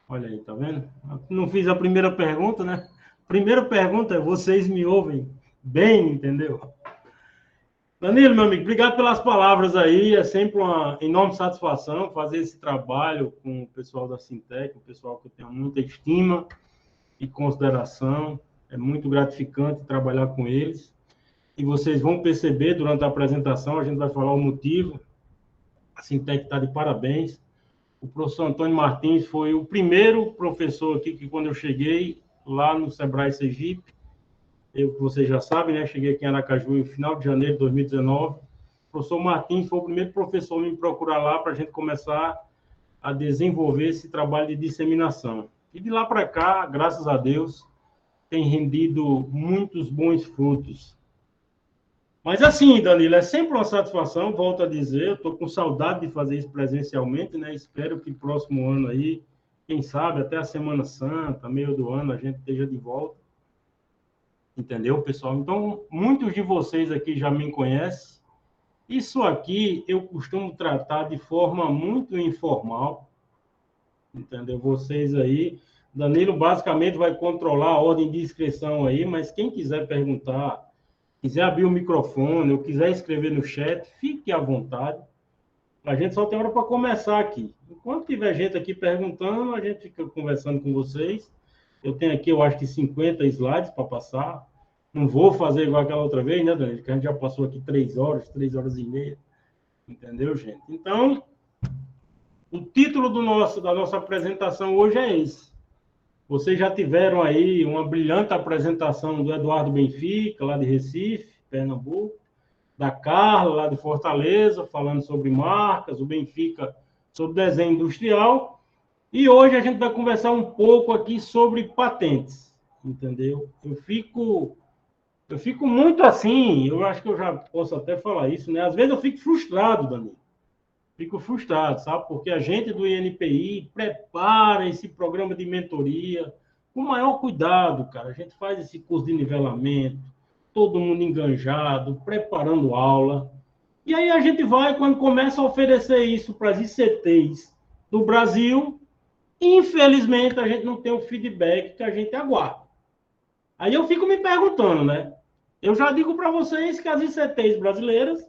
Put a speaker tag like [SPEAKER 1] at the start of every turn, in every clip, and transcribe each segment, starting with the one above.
[SPEAKER 1] Olha aí, tá vendo? Não fiz a primeira pergunta, né? Primeira pergunta é: vocês me ouvem bem, entendeu? Danilo, meu amigo, obrigado pelas palavras aí. É sempre uma enorme satisfação fazer esse trabalho com o pessoal da Sintec, o pessoal que eu tenho muita estima e consideração. É muito gratificante trabalhar com eles. E vocês vão perceber durante a apresentação, a gente vai falar o motivo. A Sintec está de parabéns. O professor Antônio Martins foi o primeiro professor aqui que, quando eu cheguei lá no Sebrae Sergipe, vocês já sabem, né? Cheguei aqui em Aracaju no final de janeiro de 2019. O professor Martins foi o primeiro professor a me procurar lá para a gente começar a desenvolver esse trabalho de disseminação. E de lá para cá, graças a Deus, tem rendido muitos bons frutos. Mas assim, Danilo, é sempre uma satisfação, volto a dizer, eu estou com saudade de fazer isso presencialmente, né? Espero que próximo ano aí, quem sabe, até a Semana Santa, meio do ano, a gente esteja de volta. Entendeu, pessoal? Então, muitos de vocês aqui já me conhecem. Isso aqui eu costumo tratar de forma muito informal, entendeu? Vocês aí, Danilo basicamente vai controlar a ordem de inscrição aí, mas quem quiser perguntar, quiser abrir o microfone ou quiser escrever no chat, fique à vontade. A gente só tem hora para começar aqui. Enquanto tiver gente aqui perguntando, a gente fica conversando com vocês. Eu tenho aqui, eu acho que 50 slides para passar. Não vou fazer igual aquela outra vez, né, Danilo? Que a gente já passou aqui 3 horas e meia. Entendeu, gente? Então, o título da nossa apresentação hoje é esse. Vocês já tiveram aí uma brilhante apresentação do Eduardo Benfica, lá de Recife, Pernambuco, da Carla, lá de Fortaleza, falando sobre marcas, o Benfica sobre desenho industrial. E hoje a gente vai conversar um pouco aqui sobre patentes, entendeu? Eu fico muito assim, eu acho que eu já posso até falar isso, né? Às vezes eu fico frustrado, Danilo. Fico frustrado, sabe? Porque a gente do INPI prepara esse programa de mentoria com o maior cuidado, cara. A gente faz esse curso de nivelamento, todo mundo enganjado, preparando aula. E aí a gente vai, quando começa a oferecer isso para as ICTs do Brasil, infelizmente a gente não tem o feedback que a gente aguarda. Aí eu fico me perguntando, né? Eu já digo para vocês que as ICTs brasileiras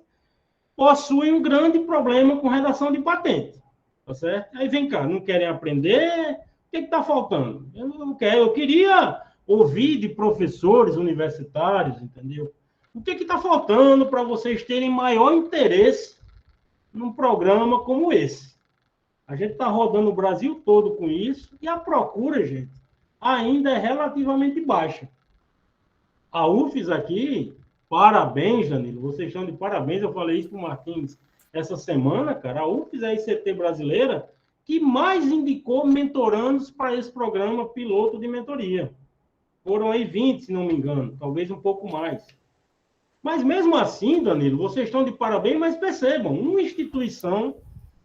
[SPEAKER 1] possuem um grande problema com redação de patente, tá certo? Aí vem cá, não querem aprender? O que está faltando? Eu não quero, eu queria ouvir de professores universitários, entendeu? O que está faltando para vocês terem maior interesse num programa como esse? A gente está rodando o Brasil todo com isso e a procura, gente, ainda é relativamente baixa. A UFES aqui, parabéns, Danilo, vocês estão de parabéns, eu falei isso para o Martins essa semana, cara, a UFES é a ICT brasileira que mais indicou mentorandos para esse programa piloto de mentoria. Foram aí 20, se não me engano, talvez um pouco mais. Mas mesmo assim, Danilo, vocês estão de parabéns, mas percebam, uma instituição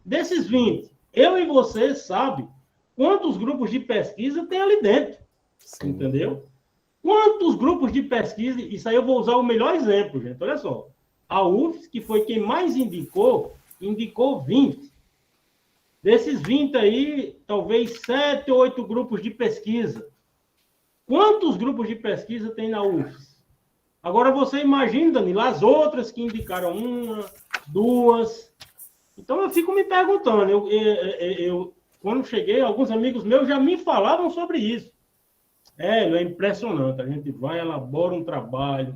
[SPEAKER 1] desses 20, eu e você sabe quantos grupos de pesquisa tem ali dentro, Sim. Entendeu? Quantos grupos de pesquisa, isso aí eu vou usar o melhor exemplo, gente, olha só. A UFES, que foi quem mais indicou 20. Desses 20 aí, talvez 7 ou 8 grupos de pesquisa. Quantos grupos de pesquisa tem na UFES? Agora você imagina, Danilo, as outras que indicaram 1, 2. Então eu fico me perguntando, eu quando cheguei, alguns amigos meus já me falavam sobre isso. É impressionante, a gente vai, elabora um trabalho,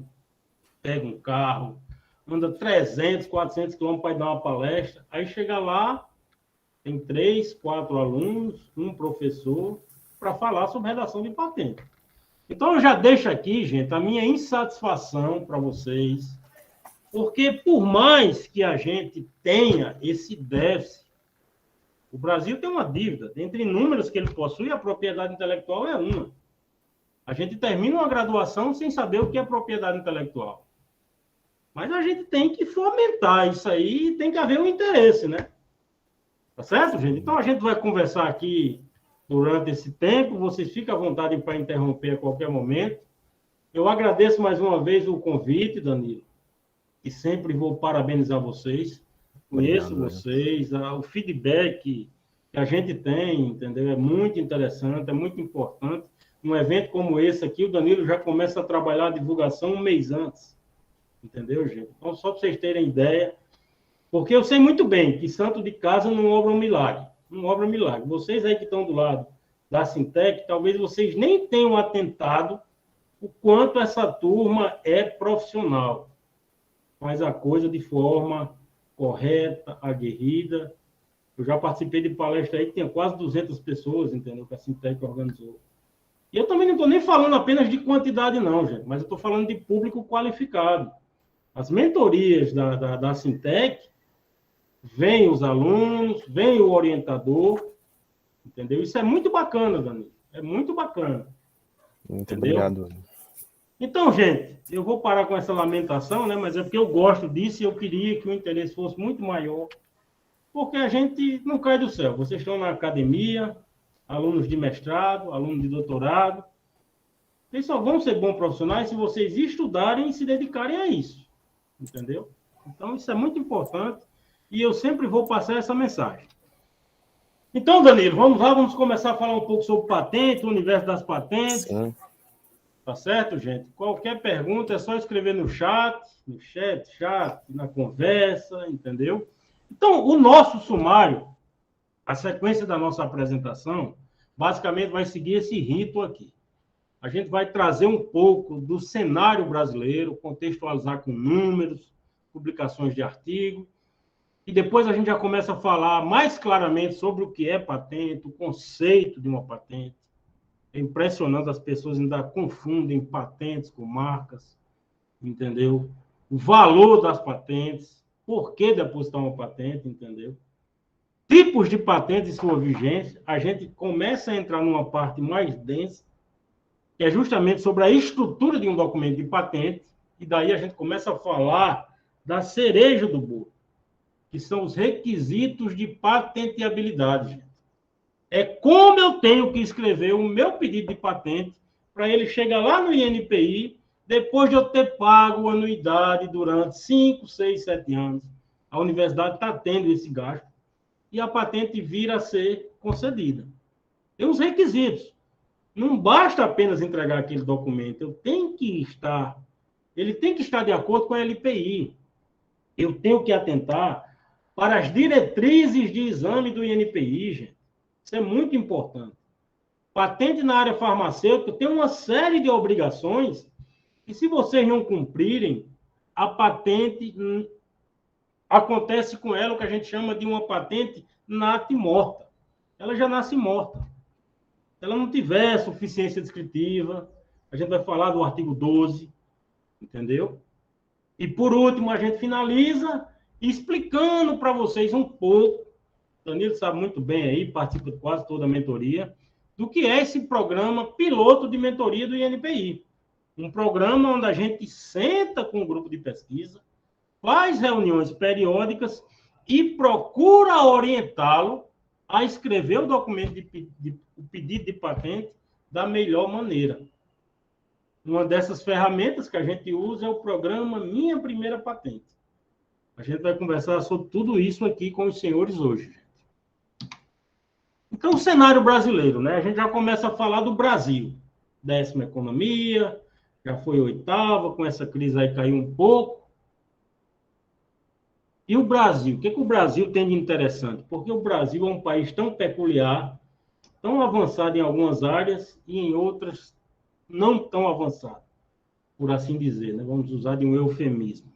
[SPEAKER 1] pega um carro, anda 300, 400 quilômetros para dar uma palestra, aí chega lá, tem 3, 4 alunos, um professor, para falar sobre redação de patente. Então, eu já deixo aqui, gente, a minha insatisfação para vocês, porque por mais que a gente tenha esse déficit, o Brasil tem uma dívida, dentre inúmeras que ele possui, a propriedade intelectual é uma. A gente termina uma graduação sem saber o que é propriedade intelectual. Mas a gente tem que fomentar isso aí e tem que haver um interesse, né? Tá certo, gente? Então, a gente vai conversar aqui durante esse tempo. Vocês ficam à vontade para interromper a qualquer momento. Eu agradeço mais uma vez o convite, Danilo, e sempre vou parabenizar vocês. Conheço vocês, o feedback que que a gente tem, entendeu? É muito interessante, é muito importante. Um evento como esse aqui, o Danilo já começa a trabalhar a divulgação um mês antes, entendeu, gente? Então, só para vocês terem ideia, porque eu sei muito bem que santo de casa não obra um milagre, não obra um milagre. Vocês aí que estão do lado da Sintec, talvez vocês nem tenham atentado o quanto essa turma é profissional, faz a coisa de forma correta, aguerrida. Eu já participei de palestra aí que tinha quase 200 pessoas, entendeu? Que a Sintec organizou. E eu também não estou nem falando apenas de quantidade, não, gente, mas eu estou falando de público qualificado. As mentorias da Sintec, vem os alunos, vem o orientador, entendeu? Isso é muito bacana, Danilo. É muito bacana.
[SPEAKER 2] Muito
[SPEAKER 1] entendeu?
[SPEAKER 2] obrigado.
[SPEAKER 1] Então, gente, eu vou parar com essa lamentação, né? Mas é porque eu gosto disso e eu queria que o interesse fosse muito maior, porque a gente não cai do céu. Vocês estão na academia, alunos de mestrado, alunos de doutorado. Vocês só vão ser bons profissionais se vocês estudarem e se dedicarem a isso, entendeu? Então, isso é muito importante e eu sempre vou passar essa mensagem. Então, Danilo, vamos lá, vamos começar a falar um pouco sobre patente, o universo das patentes.
[SPEAKER 2] Sim.
[SPEAKER 1] Tá certo, gente? Qualquer pergunta é só escrever no chat, na conversa, entendeu? Então, o nosso sumário, a sequência da nossa apresentação, basicamente vai seguir esse rito aqui. A gente vai trazer um pouco do cenário brasileiro, contextualizar com números, publicações de artigo, e depois a gente já começa a falar mais claramente sobre o que é patente, o conceito de uma patente. É impressionante, as pessoas ainda confundem patentes com marcas, entendeu? O valor das patentes, por que depositar uma patente, entendeu? Tipos de patentes e sua vigência, a gente começa a entrar numa parte mais densa, que é justamente sobre a estrutura de um documento de patente, e daí a gente começa a falar da cereja do bolo, que são os requisitos de patenteabilidade, gente. É como eu tenho que escrever o meu pedido de patente para ele chegar lá no INPI, depois de eu ter pago anuidade durante 5, 6, 7 anos. A universidade está tendo esse gasto e a patente vir a ser concedida. Tem os requisitos. Não basta apenas entregar aquele documento, ele tem que estar de acordo com a LPI. Eu tenho que atentar para as diretrizes de exame do INPI, gente. Isso é muito importante. Patente na área farmacêutica tem uma série de obrigações e, se vocês não cumprirem, a patente acontece com ela o que a gente chama de uma patente nat-morta. Ela já nasce morta. Se ela não tiver suficiência descritiva, a gente vai falar do artigo 12, entendeu? E, por último, a gente finaliza explicando para vocês um pouco. Danilo sabe muito bem aí, participa de quase toda a mentoria, do que é esse programa piloto de mentoria do INPI. Um programa onde a gente senta com um grupo de pesquisa, faz reuniões periódicas e procura orientá-lo a escrever o documento o pedido de patente da melhor maneira. Uma dessas ferramentas que a gente usa é o programa Minha Primeira Patente. A gente vai conversar sobre tudo isso aqui com os senhores hoje. Então, o cenário brasileiro, né? A gente já começa a falar do Brasil. 10ª economia, já foi 8ª, com essa crise aí caiu um pouco. E o Brasil? O que o Brasil tem de interessante? Porque o Brasil é um país tão peculiar, tão avançado em algumas áreas e em outras não tão avançado, por assim dizer, né? Vamos usar de um eufemismo.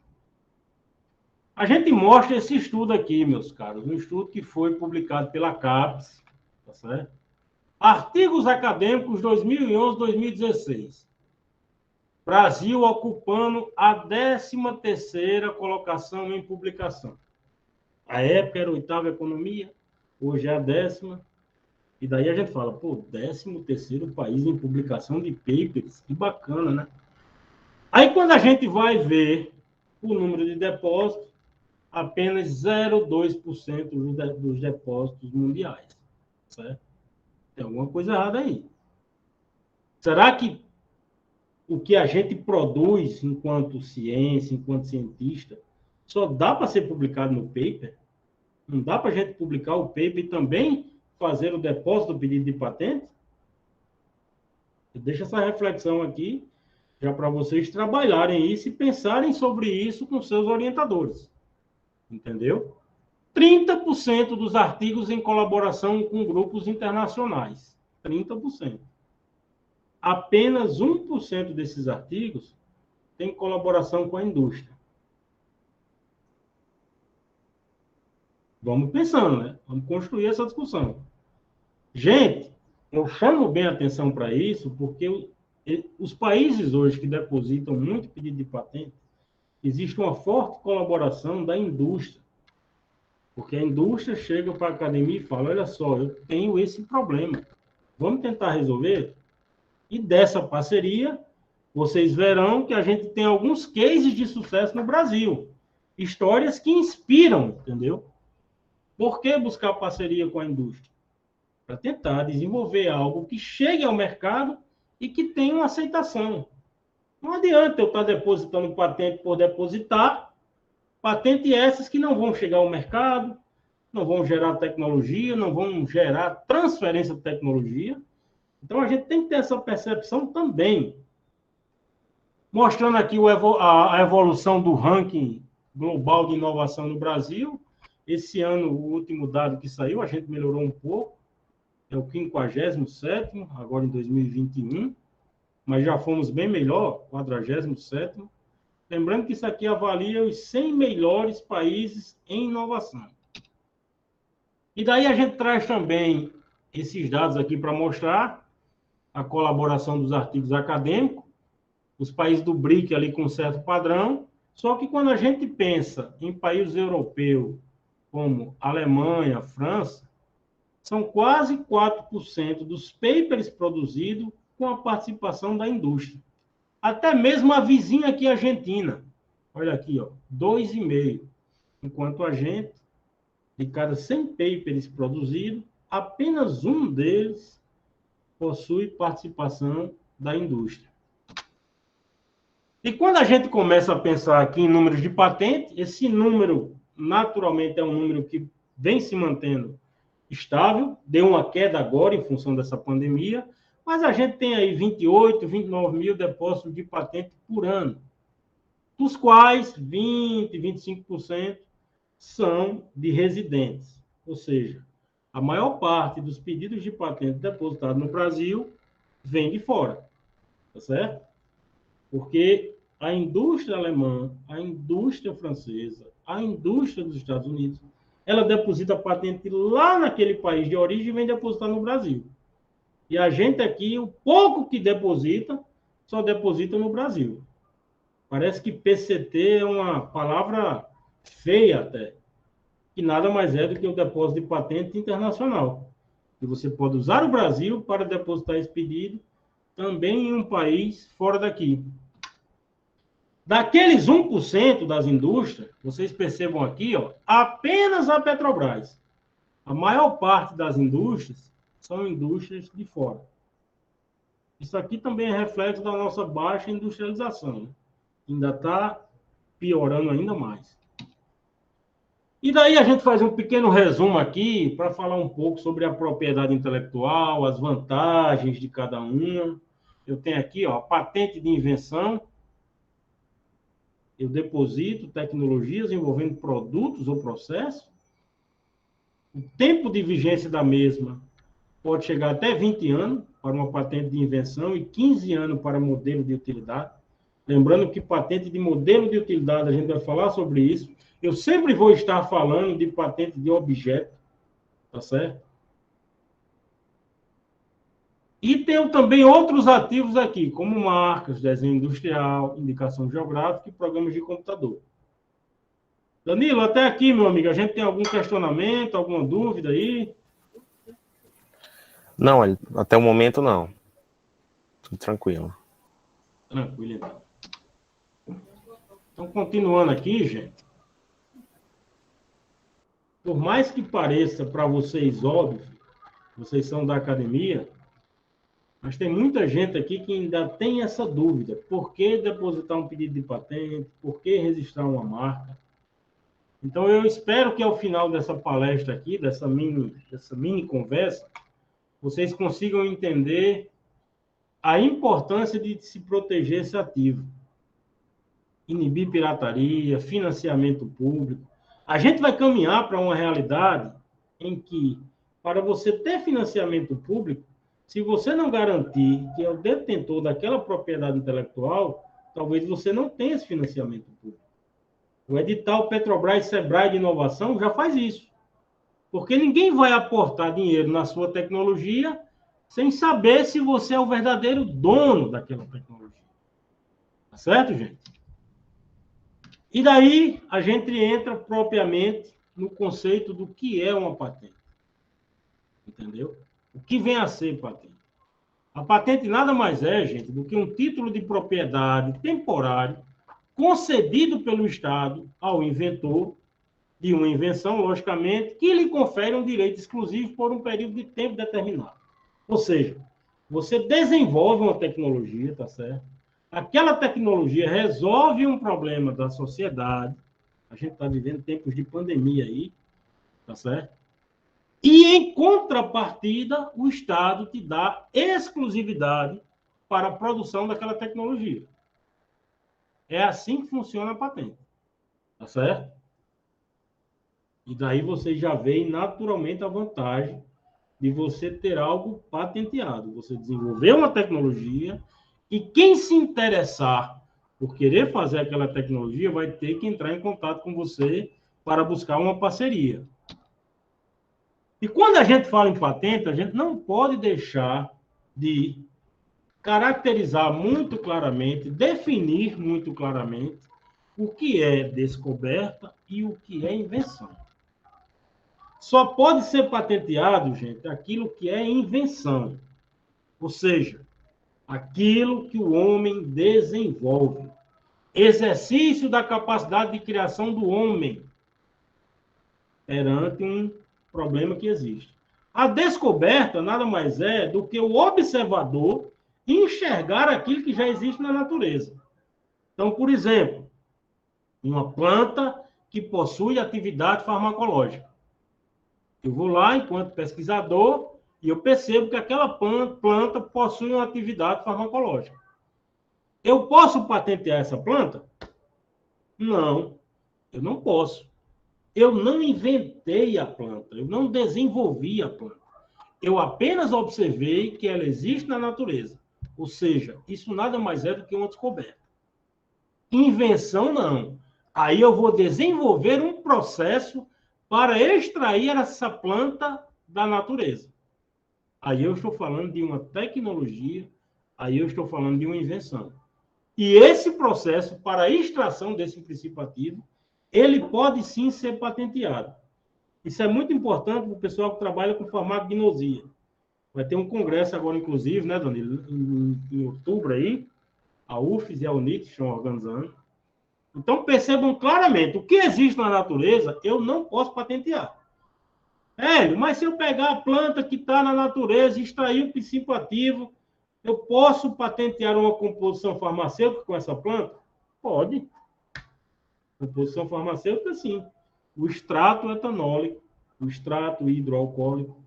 [SPEAKER 1] A gente mostra esse estudo aqui, meus caros, um estudo que foi publicado pela CAPES, tá certo? Artigos acadêmicos 2011-2016. Brasil ocupando a 13ª colocação em publicação. A época era a 8ª economia, hoje é a 10ª. E daí a gente fala, pô, 13º país em publicação de papers, que bacana, né? Aí quando a gente vai ver o número de depósitos, apenas 0,2% dos depósitos mundiais. Certo? Tem alguma coisa errada aí. Será que o que a gente produz enquanto ciência, enquanto cientista, só dá para ser publicado no paper? Não dá para a gente publicar o paper e também fazer o depósito do pedido de patente? Deixa essa reflexão aqui, já para vocês trabalharem isso e pensarem sobre isso com seus orientadores. Entendeu? 30% dos artigos em colaboração com grupos internacionais. 30%. Apenas 1% desses artigos tem colaboração com a indústria. Vamos pensando, né? Vamos construir essa discussão. Gente, eu chamo bem a atenção para isso, porque os países hoje que depositam muito pedido de patente, existe uma forte colaboração da indústria. Porque a indústria chega para a academia e fala, olha só, eu tenho esse problema. Vamos tentar resolver? E dessa parceria, vocês verão que a gente tem alguns cases de sucesso no Brasil. Histórias que inspiram, entendeu? Por que buscar parceria com a indústria? Para tentar desenvolver algo que chegue ao mercado e que tenha uma aceitação. Não adianta eu estar depositando patente por depositar, patente essas que não vão chegar ao mercado, não vão gerar tecnologia, não vão gerar transferência de tecnologia. Então, a gente tem que ter essa percepção também. Mostrando aqui a evolução do ranking global de inovação no Brasil. Esse ano, o último dado que saiu, a gente melhorou um pouco. É o 57º, agora em 2021. Mas já fomos bem melhor, 47º. Lembrando que isso aqui avalia os 100 melhores países em inovação. E daí a gente traz também esses dados aqui para mostrar a colaboração dos artigos acadêmicos, os países do BRIC ali com certo padrão, só que quando a gente pensa em países europeus, como Alemanha, França, são quase 4% dos papers produzidos com a participação da indústria. Até mesmo a vizinha aqui, a Argentina. Olha aqui, ó, 2,5%. Enquanto a gente, de cada 100 papers produzidos, apenas um deles possui participação da indústria. E quando a gente começa a pensar aqui em números de patente, esse número, naturalmente, é um número que vem se mantendo estável, deu uma queda agora em função dessa pandemia, mas a gente tem aí 28, 29 mil depósitos de patente por ano, dos quais 20, 25% são de residentes. Ou seja, a maior parte dos pedidos de patente depositados no Brasil vem de fora, tá certo? Porque a indústria alemã, a indústria francesa, a indústria dos Estados Unidos, ela deposita patente lá naquele país de origem e vem depositar no Brasil. E a gente aqui, o pouco que deposita, só deposita no Brasil. Parece que PCT é uma palavra feia até, que nada mais é do que o depósito de patente internacional. E você pode usar o Brasil para depositar esse pedido também em um país fora daqui. Daqueles 1% das indústrias, vocês percebam aqui, ó, apenas a Petrobras. A maior parte das indústrias são indústrias de fora. Isso aqui também é reflexo da nossa baixa industrialização, né? Ainda está piorando ainda mais. E daí a gente faz um pequeno resumo aqui para falar um pouco sobre a propriedade intelectual, as vantagens de cada uma. Eu tenho aqui, ó, a patente de invenção. Eu deposito tecnologias envolvendo produtos ou processos. O tempo de vigência da mesma pode chegar até 20 anos para uma patente de invenção e 15 anos para modelo de utilidade. Lembrando que patente de modelo de utilidade, a gente vai falar sobre isso. Eu sempre vou estar falando de patente de objeto, tá certo? E tenho também outros ativos aqui, como marcas, desenho industrial, indicação geográfica e programas de computador. Danilo, até aqui, meu amigo, a gente tem algum questionamento, alguma dúvida aí?
[SPEAKER 2] Não, até o momento não. Tudo tranquilo.
[SPEAKER 1] Tranquilo, então. Então, continuando aqui, gente. Por mais que pareça para vocês óbvio, vocês são da academia, mas tem muita gente aqui que ainda tem essa dúvida. Por que depositar um pedido de patente? Por que registrar uma marca? Então, eu espero que ao final dessa palestra aqui, dessa mini conversa, vocês consigam entender a importância de se proteger esse ativo. Inibir pirataria, financiamento público. A gente vai caminhar para uma realidade em que, para você ter financiamento público, se você não garantir que é o detentor daquela propriedade intelectual, talvez você não tenha esse financiamento público. O edital Petrobras Sebrae de inovação já faz isso. Porque ninguém vai aportar dinheiro na sua tecnologia sem saber se você é o verdadeiro dono daquela tecnologia. Tá certo, gente? E daí a gente entra propriamente no conceito do que é uma patente. Entendeu? O que vem a ser patente? A patente nada mais é, gente, do que um título de propriedade temporário concedido pelo Estado ao inventor de uma invenção, logicamente, que lhe confere um direito exclusivo por um período de tempo determinado. Ou seja, você desenvolve uma tecnologia, tá certo? Aquela tecnologia resolve um problema da sociedade. A gente está vivendo tempos de pandemia aí, tá certo? E, em contrapartida, o Estado te dá exclusividade para a produção daquela tecnologia. É assim que funciona a patente. Tá certo? E daí você já vê naturalmente a vantagem de você ter algo patenteado. Você desenvolver uma tecnologia e quem se interessar por querer fazer aquela tecnologia vai ter que entrar em contato com você para buscar uma parceria. E quando a gente fala em patente, a gente não pode deixar de caracterizar muito claramente, definir muito claramente o que é descoberta e o que é invenção. Só pode ser patenteado, gente, aquilo que é invenção. Ou seja, aquilo que o homem desenvolve. Exercício da capacidade de criação do homem perante um problema que existe. A descoberta nada mais é do que o observador enxergar aquilo que já existe na natureza. Então, por exemplo, uma planta que possui atividade farmacológica. Eu vou lá, enquanto pesquisador, e eu percebo que aquela planta possui uma atividade farmacológica. Eu posso patentear essa planta? Não, eu não posso. Eu não inventei a planta, eu não desenvolvi a planta. Eu apenas observei que ela existe na natureza. Ou seja, isso nada mais é do que uma descoberta. Invenção, não. Aí eu vou desenvolver um processo para extrair essa planta da natureza. Aí eu estou falando de uma tecnologia, aí eu estou falando de uma invenção. E esse processo, para a extração desse princípio ativo, ele pode sim ser patenteado. Isso é muito importante para o pessoal que trabalha com farmacognosia. Vai ter um congresso agora, inclusive, né, Danilo? Em outubro aí, a UFES e a UNIT estão organizando. Então, percebam claramente, o que existe na natureza, eu não posso patentear. Hélio, mas se eu pegar a planta que está na natureza e extrair o princípio ativo, eu posso patentear uma composição farmacêutica com essa planta? Pode. Composição farmacêutica, sim. O extrato etanólico, o extrato hidroalcoólico.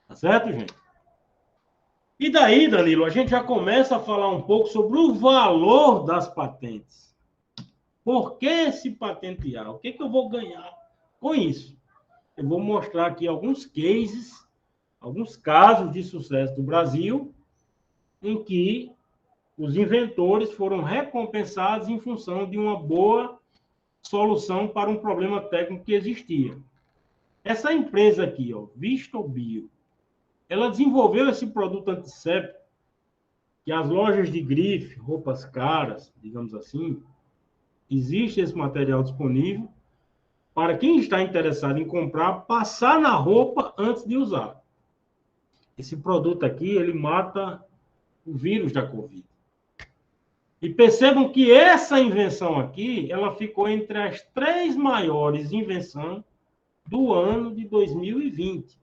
[SPEAKER 1] Tá certo, gente? E daí, Danilo, a gente já começa a falar um pouco sobre o valor das patentes. Por que se patentear? O que eu vou ganhar com isso? Eu vou mostrar aqui alguns cases, alguns casos de sucesso do Brasil, em que os inventores foram recompensados em função de uma boa solução para um problema técnico que existia. Essa empresa aqui, ó, Vistobio, ela desenvolveu esse produto antisséptico que as lojas de grife, roupas caras, digamos assim, existe esse material disponível para quem está interessado em comprar, passar na roupa antes de usar. Esse produto aqui, ele mata o vírus da Covid. E percebam que essa invenção aqui, ela ficou entre as 3 maiores invenções do ano de 2020.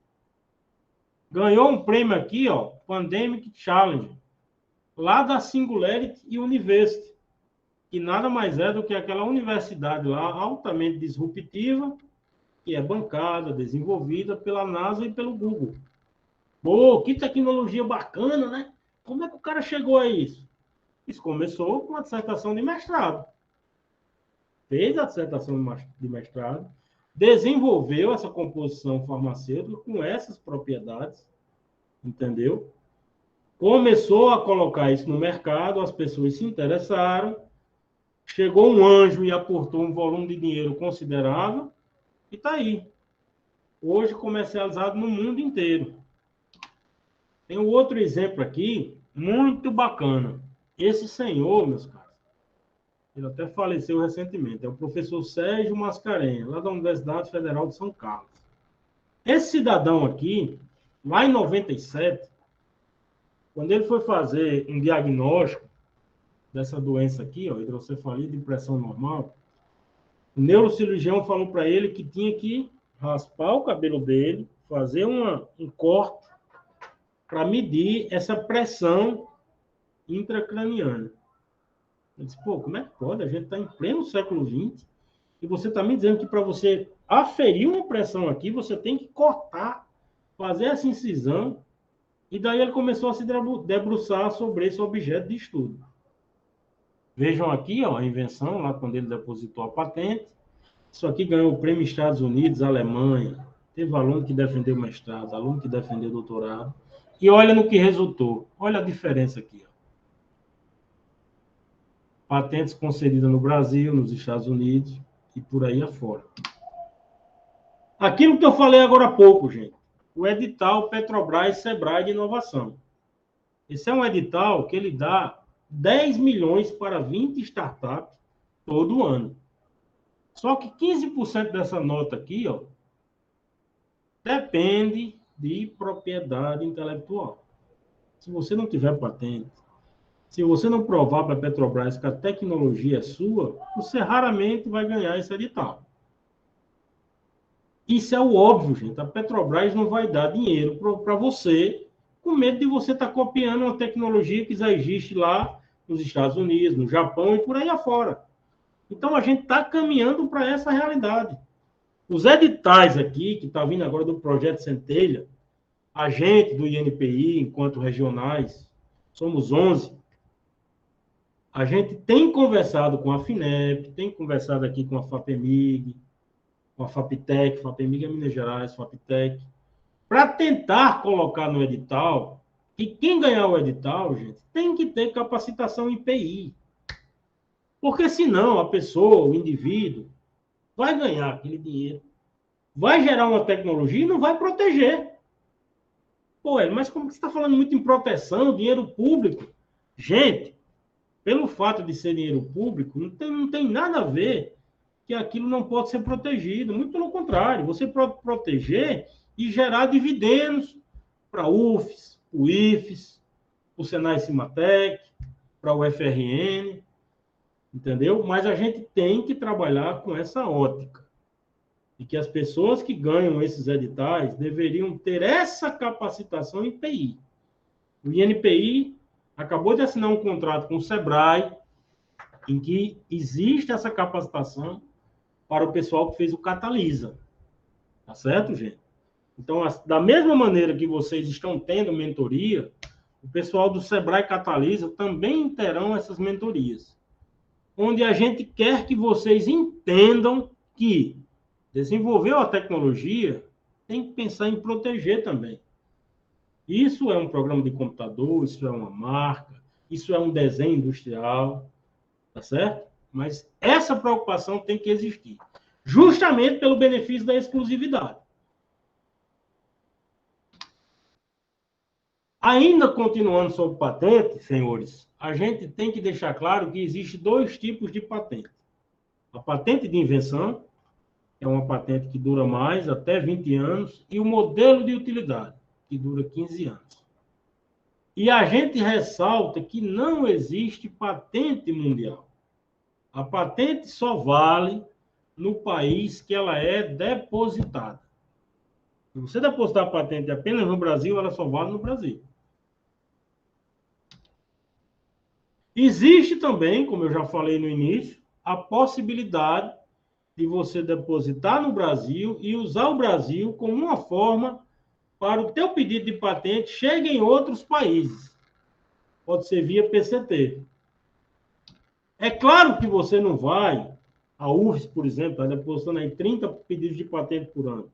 [SPEAKER 1] Ganhou um prêmio aqui, ó, Pandemic Challenge, lá da Singularity University, que nada mais é do que aquela universidade lá altamente disruptiva, que é bancada, desenvolvida pela NASA e pelo Google. Pô, que tecnologia bacana, né? Como é que o cara chegou a isso? Isso começou com a dissertação de mestrado. Fez a dissertação de mestrado, desenvolveu essa composição farmacêutica com essas propriedades, entendeu? Começou a colocar isso no mercado, as pessoas se interessaram, chegou um anjo e aportou um volume de dinheiro considerável, e está aí. Hoje comercializado no mundo inteiro. Tem um outro exemplo aqui, muito bacana. Esse senhor, meus caros, ele até faleceu recentemente, é o professor Sérgio Mascarenhas, lá da Universidade Federal de São Carlos. Esse cidadão aqui, lá em 97, quando ele foi fazer um diagnóstico dessa doença aqui, ó, hidrocefalia de pressão normal, o neurocirurgião falou para ele que tinha que raspar o cabelo dele, fazer um corte para medir essa pressão intracraniana. Eu disse, pô, como é que pode? A gente está em pleno século XX e você está me dizendo que para você aferir uma pressão aqui, você tem que cortar, fazer essa incisão. E daí ele começou a se debruçar sobre esse objeto de estudo. Vejam aqui, ó, a invenção, lá quando ele depositou a patente. Isso aqui ganhou o prêmio Estados Unidos, Alemanha. Teve aluno que defendeu mestrado, aluno que defendeu doutorado. E olha no que resultou. Olha a diferença aqui, ó. Patentes concedidas no Brasil, nos Estados Unidos e por aí afora. Aquilo que eu falei agora há pouco, gente. O edital Petrobras Sebrae de Inovação. Esse é um edital que ele dá 10 milhões para 20 startups todo ano. Só que 15% dessa nota aqui, ó, depende de propriedade intelectual. Se você não tiver patente, se você não provar para a Petrobras que a tecnologia é sua, você raramente vai ganhar esse edital. Isso é o óbvio, gente. A Petrobras não vai dar dinheiro para você com medo de você estar copiando uma tecnologia que já existe lá nos Estados Unidos, no Japão e por aí afora. Então, a gente está caminhando para essa realidade. Os editais aqui, que está vindo agora do Projeto Centelha, a gente do INPI, enquanto regionais, somos 11, a gente tem conversado com a FINEP, tem conversado aqui com a FAPEMIG, com a FAPTEC, FAPEMIG é Minas Gerais, FAPTEC, para tentar colocar no edital, que quem ganhar o edital, gente, tem que ter capacitação em PI. Porque senão a pessoa, o indivíduo, vai ganhar aquele dinheiro, vai gerar uma tecnologia e não vai proteger. Pô, mas como você está falando muito em proteção, dinheiro público? Gente, pelo fato de ser dinheiro público, não tem nada a ver que aquilo não pode ser protegido. Muito pelo contrário, você pode proteger e gerar dividendos para o UFES, o IFES, o Senai Cimatec, para o FRN, entendeu? Mas a gente tem que trabalhar com essa ótica. E que as pessoas que ganham esses editais deveriam ter essa capacitação em PI. O INPI acabou de assinar um contrato com o Sebrae, em que existe essa capacitação para o pessoal que fez o Catalisa. Tá certo, gente? Então, da mesma maneira que vocês estão tendo mentoria, o pessoal do Sebrae Catalisa também terão essas mentorias, onde a gente quer que vocês entendam que desenvolveu a tecnologia, tem que pensar em proteger também. Isso é um programa de computador, isso é uma marca, isso é um desenho industrial, tá certo? Mas essa preocupação tem que existir, justamente pelo benefício da exclusividade. Ainda continuando sobre patente, senhores, a gente tem que deixar claro que existe dois tipos de patente. A patente de invenção, é uma patente que dura mais, até 20 anos, e o modelo de utilidade, que dura 15 anos. E a gente ressalta que não existe patente mundial. A patente só vale no país que ela é depositada. Se você depositar a patente apenas no Brasil, ela só vale no Brasil. Existe também, como eu já falei no início, a possibilidade de você depositar no Brasil e usar o Brasil como uma forma para o teu pedido de patente chegue em outros países. Pode ser via PCT. É claro que você não vai, a UFS, por exemplo, está depositando aí 30 pedidos de patente por ano.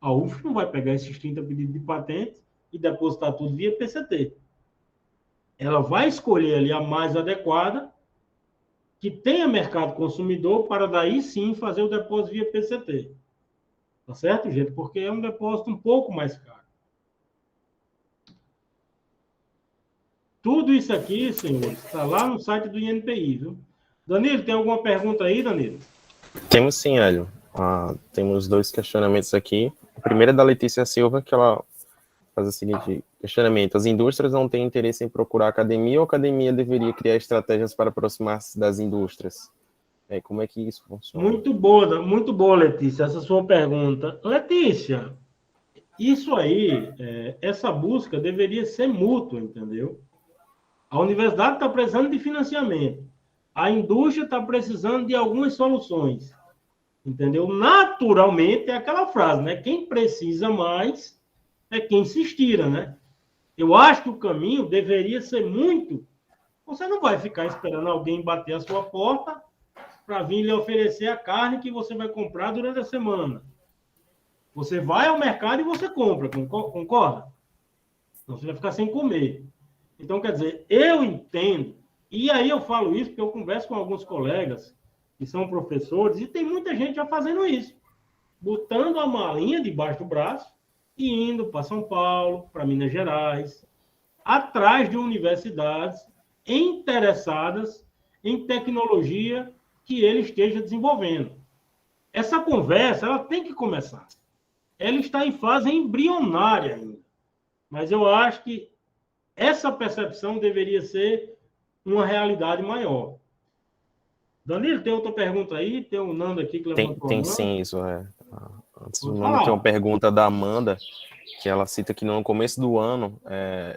[SPEAKER 1] A UFS não vai pegar esses 30 pedidos de patente e depositar tudo via PCT. Ela vai escolher ali a mais adequada, que tenha mercado consumidor, para daí sim fazer o depósito via PCT. Tá certo, gente? Porque é um depósito um pouco mais caro. Tudo isso aqui, senhores, está lá no site do INPI, viu? Danilo, tem alguma pergunta aí, Danilo?
[SPEAKER 2] Temos sim, Hélio. Temos 2 questionamentos aqui. O primeiro é da Letícia Silva, que ela faz o seguinte questionamento: as indústrias não têm interesse em procurar academia ou a academia deveria criar estratégias para aproximar-se das indústrias? Como é que isso funciona?
[SPEAKER 1] Muito boa, Letícia, essa sua pergunta. Letícia, isso aí, essa busca deveria ser mútua, entendeu? A universidade está precisando de financiamento. A indústria está precisando de algumas soluções. Entendeu? Naturalmente, é aquela frase, né? Quem precisa mais é quem se estira, né? Eu acho que o caminho deveria ser muito... Você não vai ficar esperando alguém bater a sua porta para vir lhe oferecer a carne que você vai comprar durante a semana. Você vai ao mercado e você compra, concorda? Não, você vai ficar sem comer. Então, quer dizer, eu entendo, e aí eu falo isso porque eu converso com alguns colegas que são professores, e tem muita gente já fazendo isso, botando a malinha debaixo do braço e indo para São Paulo, para Minas Gerais, atrás de universidades interessadas em tecnologia que ele esteja desenvolvendo. Essa conversa, ela tem que começar. Ela está em fase embrionária ainda, mas eu acho que essa percepção deveria ser uma realidade maior. Danilo, tem outra pergunta aí? Tem o Nando aqui que levantou a mão.
[SPEAKER 2] Tem sim, isso é. Antes do
[SPEAKER 1] Pode
[SPEAKER 2] Nando, tem uma
[SPEAKER 1] falar.
[SPEAKER 2] pergunta da Amanda, que ela cita que no começo do ano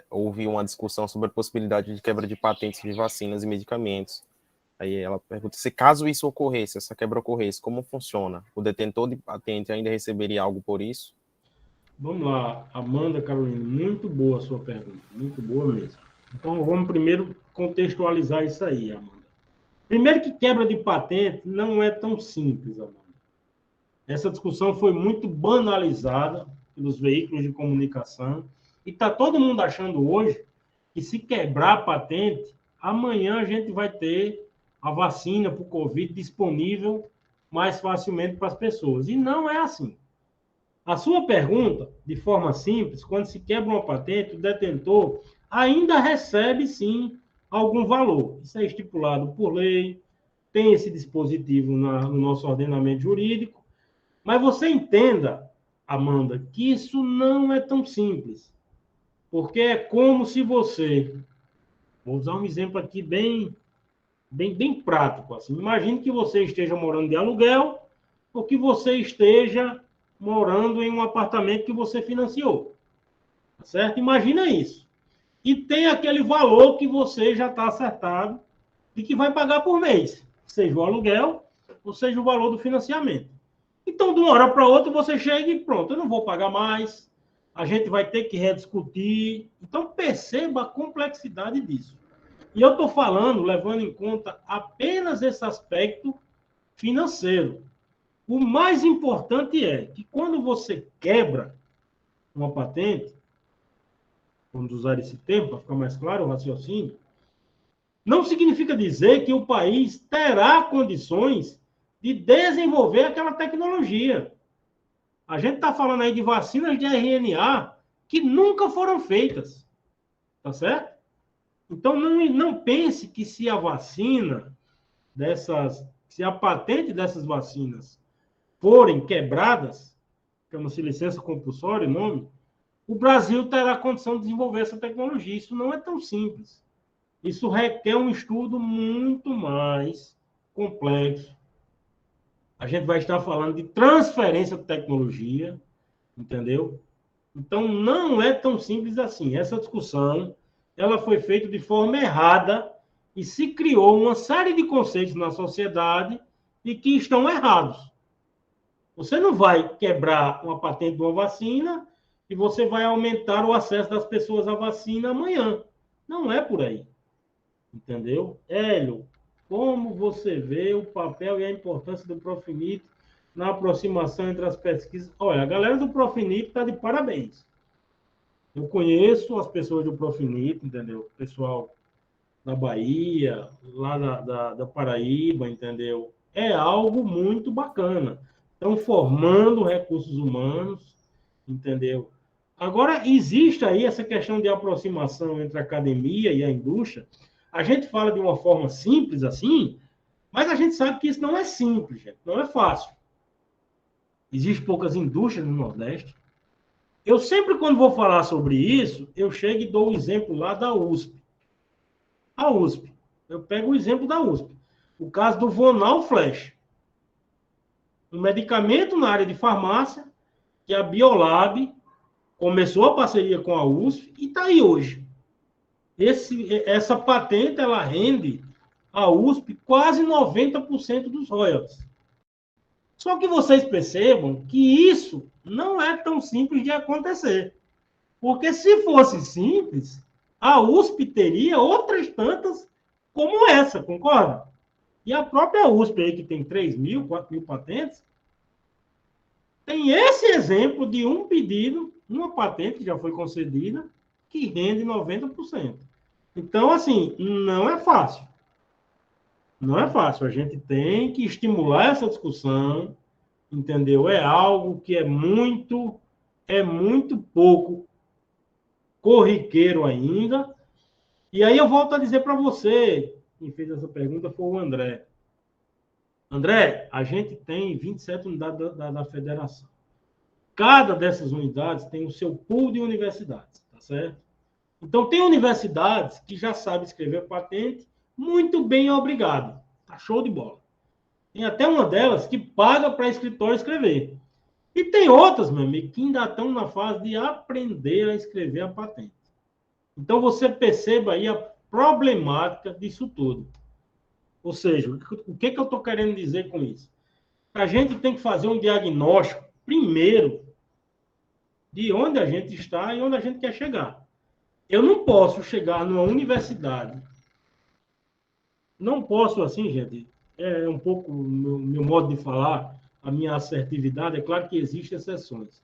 [SPEAKER 2] houve uma discussão sobre a possibilidade de quebra de patentes de vacinas e medicamentos. Aí ela pergunta se caso isso ocorresse, essa quebra ocorresse, como funciona? O detentor de patente ainda receberia algo por isso?
[SPEAKER 1] Vamos lá, Amanda Carolina, muito boa a sua pergunta, muito boa mesmo. Então, vamos primeiro contextualizar isso aí, Amanda. Primeiro que quebra de patente não é tão simples, Amanda. Essa discussão foi muito banalizada pelos veículos de comunicação e está todo mundo achando hoje que se quebrar a patente, amanhã a gente vai ter a vacina para o Covid disponível mais facilmente para as pessoas. E não é assim. A sua pergunta, de forma simples, quando se quebra uma patente, o detentor ainda recebe, sim, algum valor. Isso é estipulado por lei, tem esse dispositivo no nosso ordenamento jurídico, mas você entenda, Amanda, que isso não é tão simples, porque é como se você... Vou usar um exemplo aqui bem prático. Assim. Imagine que você esteja morando de aluguel ou que você esteja morando em um apartamento que você financiou. Tá certo? Imagina isso. E tem aquele valor que você já está acertado de que vai pagar por mês, seja o aluguel ou seja o valor do financiamento. Então, de uma hora para outra, você chega e pronto, eu não vou pagar mais, a gente vai ter que rediscutir. Então, perceba a complexidade disso. E eu estou falando, levando em conta apenas esse aspecto financeiro. O mais importante é que quando você quebra uma patente, vamos usar esse termo para ficar mais claro o raciocínio, não significa dizer que o país terá condições de desenvolver aquela tecnologia. A gente está falando aí de vacinas de RNA que nunca foram feitas. Tá certo? Então, não pense que se a vacina se a patente dessas vacinas forem quebradas, chama-se licença compulsória o nome, o Brasil terá condição de desenvolver essa tecnologia. Isso não é tão simples. Isso requer um estudo muito mais complexo. A gente vai estar falando de transferência de tecnologia, entendeu? Então, não é tão simples assim. Essa discussão ela foi feita de forma errada e se criou uma série de conceitos na sociedade de que estão errados. Você não vai quebrar uma patente de uma vacina e você vai aumentar o acesso das pessoas à vacina amanhã. Não é por aí. Entendeu? Hélio, como você vê o papel e a importância do Profinip na aproximação entre as pesquisas? Olha, a galera do Profinip está de parabéns. Eu conheço as pessoas do Profinip, entendeu? O pessoal da Bahia, lá da Paraíba, entendeu? É algo muito bacana. Estão formando recursos humanos, entendeu? Agora, existe aí essa questão de aproximação entre a academia e a indústria. A gente fala de uma forma simples assim, mas a gente sabe que isso não é simples, gente. Não é fácil. Existem poucas indústrias no Nordeste. Eu sempre, quando vou falar sobre isso, eu chego e dou o exemplo lá da USP. A USP. Eu pego o exemplo da USP. O caso do Vonal Flash. Um medicamento na área de farmácia que a Biolab começou a parceria com a USP e está aí hoje. Essa patente, ela rende à USP quase 90% dos royalties. Só que vocês percebam que isso não é tão simples de acontecer. Porque se fosse simples, a USP teria outras tantas como essa, concorda? E a própria USP aí, que tem 3.000, 4.000 patentes, tem esse exemplo de um pedido, uma patente que já foi concedida, que rende 90%. Então, assim, não é fácil. Não é fácil. A gente tem que estimular essa discussão, entendeu? É algo que é muito pouco corriqueiro ainda. E aí eu volto a dizer para você, quem fez essa pergunta foi o André. André, a gente tem 27 unidades da federação. Cada dessas unidades tem o seu pool de universidades, tá certo? Então, tem universidades que já sabem escrever patente muito bem, obrigado. Tá show de bola. Tem até uma delas que paga para escritório escrever. E tem outras, meu amigo, que ainda estão na fase de aprender a escrever a patente. Então, você perceba aí a problemática disso tudo. Ou seja, o que eu estou querendo dizer com isso? A gente tem que fazer um diagnóstico, primeiro, de onde a gente está e onde a gente quer chegar. Eu não posso chegar numa universidade. Não posso, assim, gente, é um pouco o meu modo de falar, a minha assertividade. É claro que existem exceções.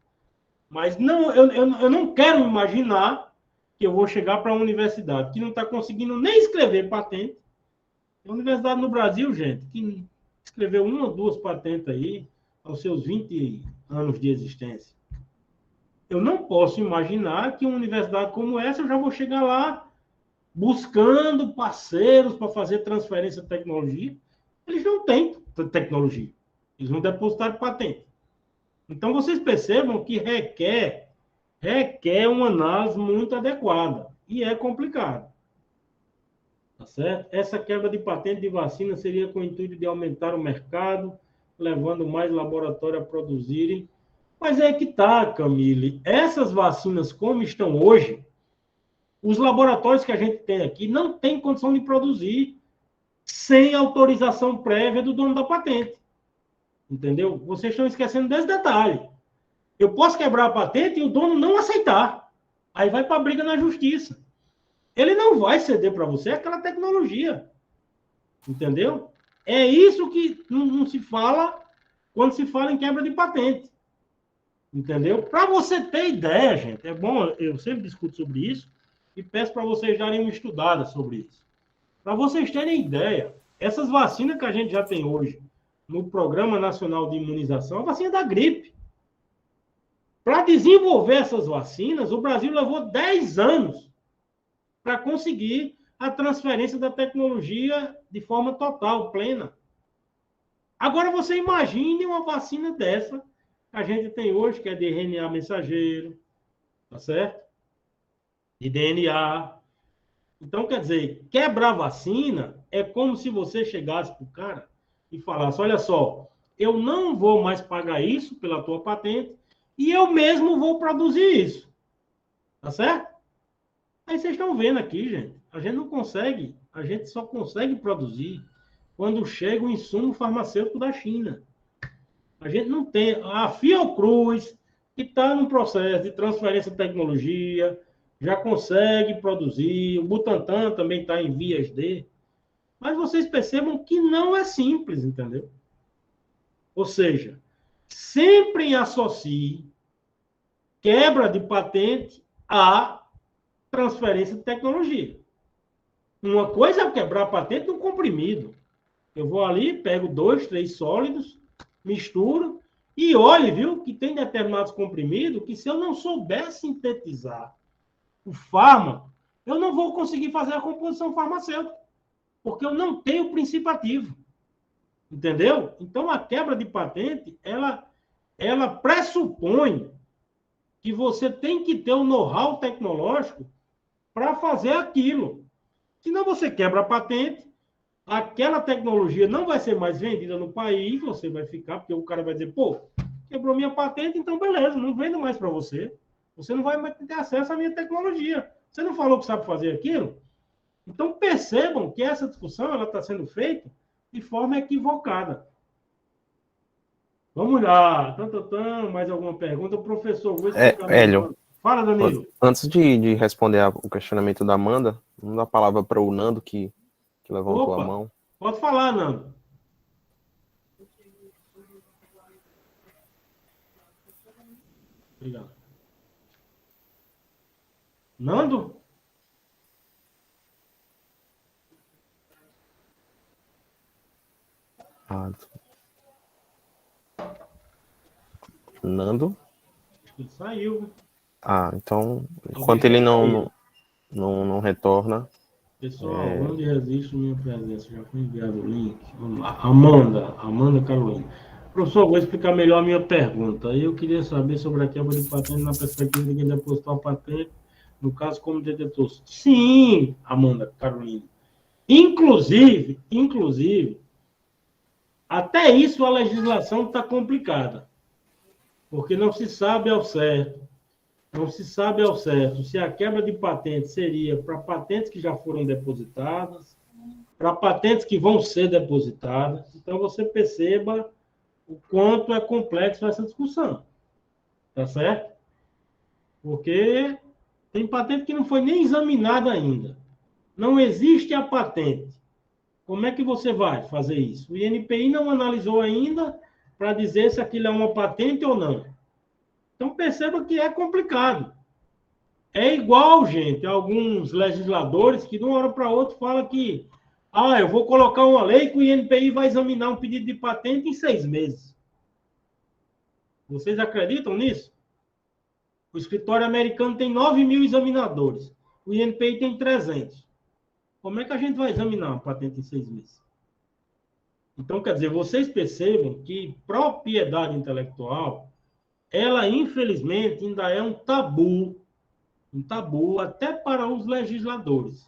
[SPEAKER 1] Mas não, eu não quero imaginar que eu vou chegar para uma universidade que não está conseguindo nem escrever patente. Tem universidade no Brasil, gente, que escreveu 1 ou 2 patentes aí aos seus 20 anos de existência. Eu não posso imaginar que uma universidade como essa eu já vou chegar lá buscando parceiros para fazer transferência de tecnologia. Eles não têm tecnologia. Eles não depositaram patente. Então, vocês percebam que requer uma análise muito adequada. E é complicado. Tá certo? Essa quebra de patente de vacina seria com o intuito de aumentar o mercado, levando mais laboratórios a produzirem. Mas é que tá, Camille. Essas vacinas, como estão hoje, os laboratórios que a gente tem aqui não têm condição de produzir sem autorização prévia do dono da patente. Entendeu? Vocês estão esquecendo desse detalhe. Eu posso quebrar a patente e o dono não aceitar. Aí vai para a briga na justiça. Ele não vai ceder para você aquela tecnologia. Entendeu? É isso que não se fala quando se fala em quebra de patente. Entendeu? Para você ter ideia, gente, é bom, eu sempre discuto sobre isso e peço para vocês darem uma estudada sobre isso. Para vocês terem ideia, essas vacinas que a gente já tem hoje no Programa Nacional de Imunização, a vacina da gripe. Para desenvolver essas vacinas, o Brasil levou 10 anos para conseguir a transferência da tecnologia de forma total, plena. Agora, você imagine uma vacina dessa que a gente tem hoje, que é de RNA mensageiro, tá certo? De DNA. Então, quer dizer, quebrar vacina é como se você chegasse para o cara e falasse, olha só, eu não vou mais pagar isso pela tua patente e eu mesmo vou produzir isso. Tá certo? Aí vocês estão vendo aqui, gente, a gente não consegue, a gente só consegue produzir quando chega o insumo farmacêutico da China. A gente não tem. A Fiocruz, que está no processo de transferência de tecnologia, já consegue produzir, o Butantan também está em vias de. Mas vocês percebam que não é simples, entendeu? Ou seja, sempre associe quebra de patente à transferência de tecnologia. Uma coisa é quebrar a patente de um comprimido. Eu vou ali, pego 2, 3 sólidos, misturo e olhe, viu, que tem determinados comprimidos que se eu não souber sintetizar o fármaco, eu não vou conseguir fazer a composição farmacêutica, porque eu não tenho o princípio ativo. Entendeu? Então, a quebra de patente, ela pressupõe que você tem que ter o know-how tecnológico para fazer aquilo. Senão você quebra a patente, aquela tecnologia não vai ser mais vendida no país, você vai ficar, porque o cara vai dizer, pô, quebrou minha patente, então beleza, não vendo mais para você. Você não vai ter acesso à minha tecnologia. Você não falou que sabe fazer aquilo? Então percebam que essa discussão ela está sendo feita de forma equivocada. Vamos lá. Mais alguma pergunta? Professor, vou explicar melhor.
[SPEAKER 2] Hélio,
[SPEAKER 1] Fala, Danilo.
[SPEAKER 2] antes de responder o questionamento da Amanda, vamos dar a palavra para o Nando, que levantou a mão.
[SPEAKER 1] Pode falar, Nando. Obrigado. Nando?
[SPEAKER 2] Nando?
[SPEAKER 1] Ele saiu.
[SPEAKER 2] Então, enquanto ele não retorna...
[SPEAKER 1] Pessoal, onde existe minha presença? Já foi enviado o link. Vamos lá. Amanda Carolina. Professor, vou explicar melhor a minha pergunta. Eu queria saber sobre a quebra de patente na perspectiva de quem depositou a patente, no caso, como detetor. Sim, Amanda Carolina. Inclusive, até isso a legislação está complicada. Porque não se sabe ao certo se a quebra de patente seria para patentes que já foram depositadas, para patentes que vão ser depositadas. Então, você perceba o quanto é complexo essa discussão. Tá certo? Porque tem patente que não foi nem examinada ainda. Não existe a patente. Como é que você vai fazer isso? O INPI não analisou ainda para dizer se aquilo é uma patente ou não. Então, perceba que é complicado. É igual, gente, alguns legisladores que de uma hora para outra falam que eu vou colocar uma lei que o INPI vai examinar um pedido de patente em 6 meses. Vocês acreditam nisso? O escritório americano tem 9.000 examinadores. O INPI tem 300. Como é que a gente vai examinar uma patente em 6 meses? Então, quer dizer, vocês percebam que propriedade intelectual, ela, infelizmente, ainda é um tabu até para os legisladores.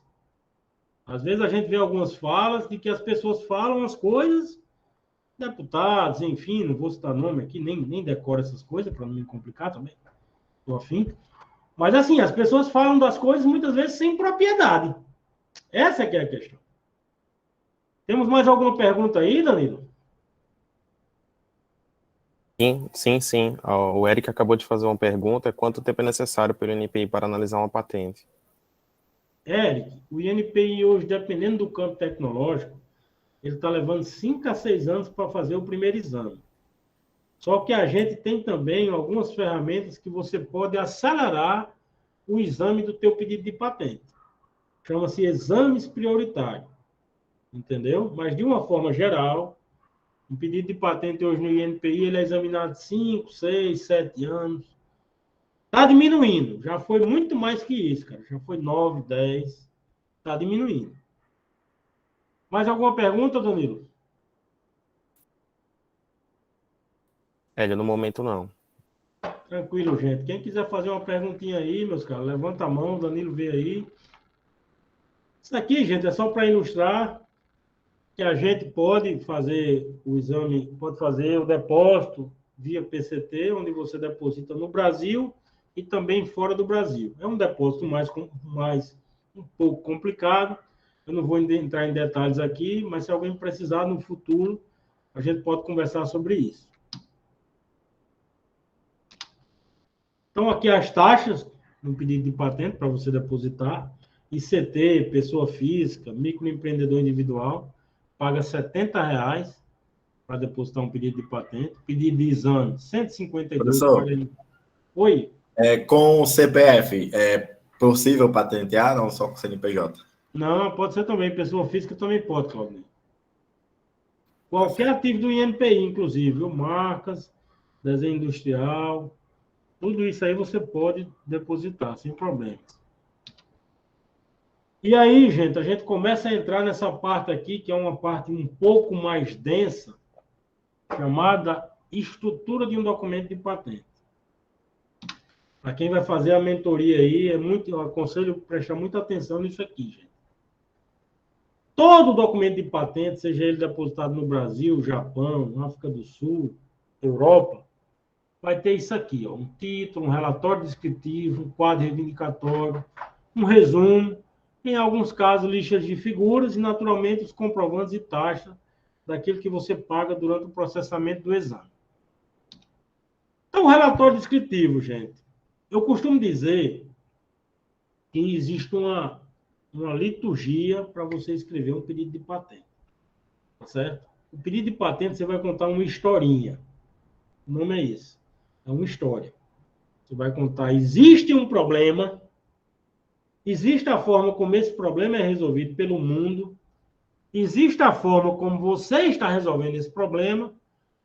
[SPEAKER 1] Às vezes a gente vê algumas falas de que as pessoas falam as coisas, deputados, enfim, não vou citar nome aqui, nem decoro essas coisas, para não me complicar também, estou afim. Mas assim, as pessoas falam das coisas muitas vezes sem propriedade. Essa é que é a questão. Temos mais alguma pergunta aí, Danilo?
[SPEAKER 2] Sim. O Eric acabou de fazer uma pergunta: quanto tempo é necessário para o INPI para analisar uma patente?
[SPEAKER 1] Eric, o INPI hoje, dependendo do campo tecnológico, ele está levando 5 a 6 anos para fazer o primeiro exame. Só que a gente tem também algumas ferramentas que você pode acelerar o exame do teu pedido de patente. Chama-se exames prioritários. Entendeu? Mas, de uma forma geral, um pedido de patente hoje no INPI ele é examinado 5, 6, 7 anos. Está diminuindo. Já foi muito mais que isso, cara. Já foi 9, 10. Está diminuindo. Mais alguma pergunta, Danilo?
[SPEAKER 2] No momento não.
[SPEAKER 1] Tranquilo, gente. Quem quiser fazer uma perguntinha aí, meus caras, levanta a mão, o Danilo vê aí. Isso aqui, gente, é só para ilustrar que a gente pode fazer o exame, pode fazer o depósito via PCT, onde você deposita no Brasil e também fora do Brasil. É um depósito um pouco complicado. Eu não vou entrar em detalhes aqui, mas se alguém precisar no futuro, a gente pode conversar sobre isso. Então, aqui as taxas no pedido de patente para você depositar. ICT, pessoa física, microempreendedor individual, paga R$ 70 para depositar um pedido de patente. Pedido de exame, R$ 152.
[SPEAKER 3] Professor,
[SPEAKER 1] Oi?
[SPEAKER 3] Com o CPF, é possível patentear, não só com CNPJ?
[SPEAKER 1] Não, pode ser também. Pessoa física também pode, Claudio. Qualquer ativo do INPI, inclusive, viu? Marcas, desenho industrial, tudo isso aí você pode depositar, sem problema. E aí, gente, a gente começa a entrar nessa parte aqui, que é uma parte um pouco mais densa, chamada estrutura de um documento de patente. Para quem vai fazer a mentoria aí, eu aconselho prestar muita atenção nisso aqui, gente. Todo documento de patente, seja ele depositado no Brasil, Japão, África do Sul, Europa, vai ter isso aqui, ó, um título, um relatório descritivo, um quadro reivindicatório, um resumo, em alguns casos, listas de figuras e, naturalmente, os comprovantes e taxas daquilo que você paga durante o processamento do exame. Então, o relatório descritivo, gente. Eu costumo dizer que existe uma liturgia para você escrever um pedido de patente. Tá certo? O pedido de patente, você vai contar uma historinha. O nome é esse. É uma história. Você vai contar, existe um problema, existe a forma como esse problema é resolvido pelo mundo, existe a forma como você está resolvendo esse problema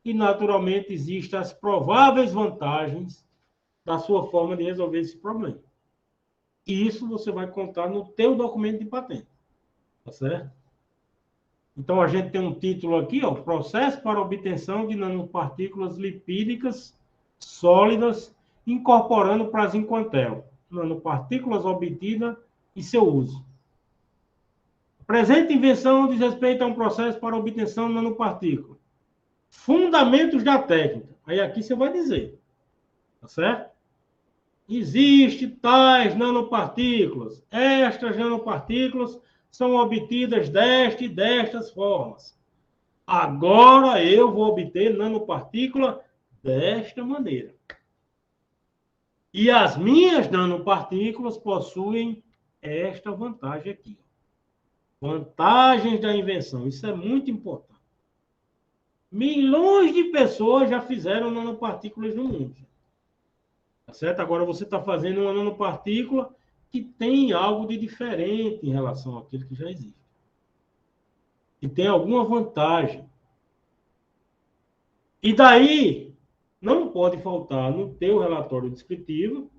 [SPEAKER 1] e, naturalmente, existem as prováveis vantagens da sua forma de resolver esse problema. E isso você vai contar no teu documento de patente. Tá certo? Então, a gente tem um título aqui, ó, processo para obtenção de nanopartículas lipídicas sólidas incorporando praziquantel, nanopartículas obtidas e seu uso. A presente invenção diz respeito a um processo para obtenção de nanopartículas. Fundamentos da técnica. Aí aqui você vai dizer. Tá certo? Existem tais nanopartículas. Estas nanopartículas são obtidas desta e destas formas. Agora eu vou obter nanopartícula desta maneira. E as minhas nanopartículas possuem esta vantagem aqui. Vantagens da invenção. Isso é muito importante. Milhões de pessoas já fizeram nanopartículas no mundo. Tá certo? Agora você está fazendo uma nanopartícula que tem algo de diferente em relação àquilo que já existe. E tem alguma vantagem. E daí, não pode faltar no teu relatório descritivo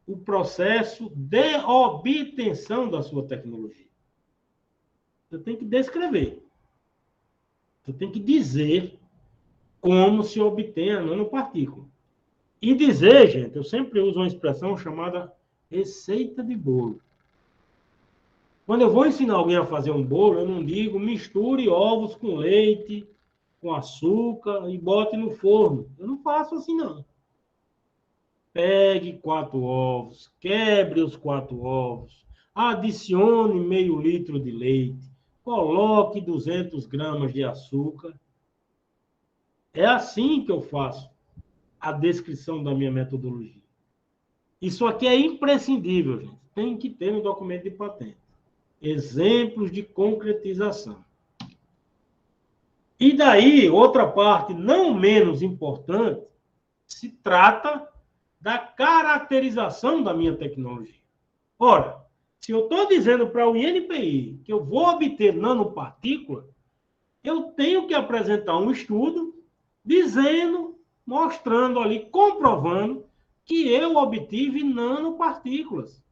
[SPEAKER 1] o processo de obtenção da sua tecnologia. Você tem que descrever. Você tem que dizer como se obtém a nanopartícula. E dizer, gente, eu sempre uso uma expressão chamada receita de bolo. Quando eu vou ensinar alguém a fazer um bolo, eu não digo misture ovos com leite, com açúcar e bote no forno. Eu não faço assim, não. Pegue 4 ovos, quebre os 4 ovos, adicione meio litro de leite, coloque 200 gramas de açúcar. É assim que eu faço a descrição da minha metodologia. Isso aqui é imprescindível, gente. Tem que ter no documento de patente. Exemplos de concretização. E daí, outra parte não menos importante, se trata da caracterização da minha tecnologia. Ora, se eu estou dizendo para o INPI que eu vou obter nanopartícula, eu tenho que apresentar um estudo dizendo, mostrando ali, comprovando que eu obtive nanopartículas.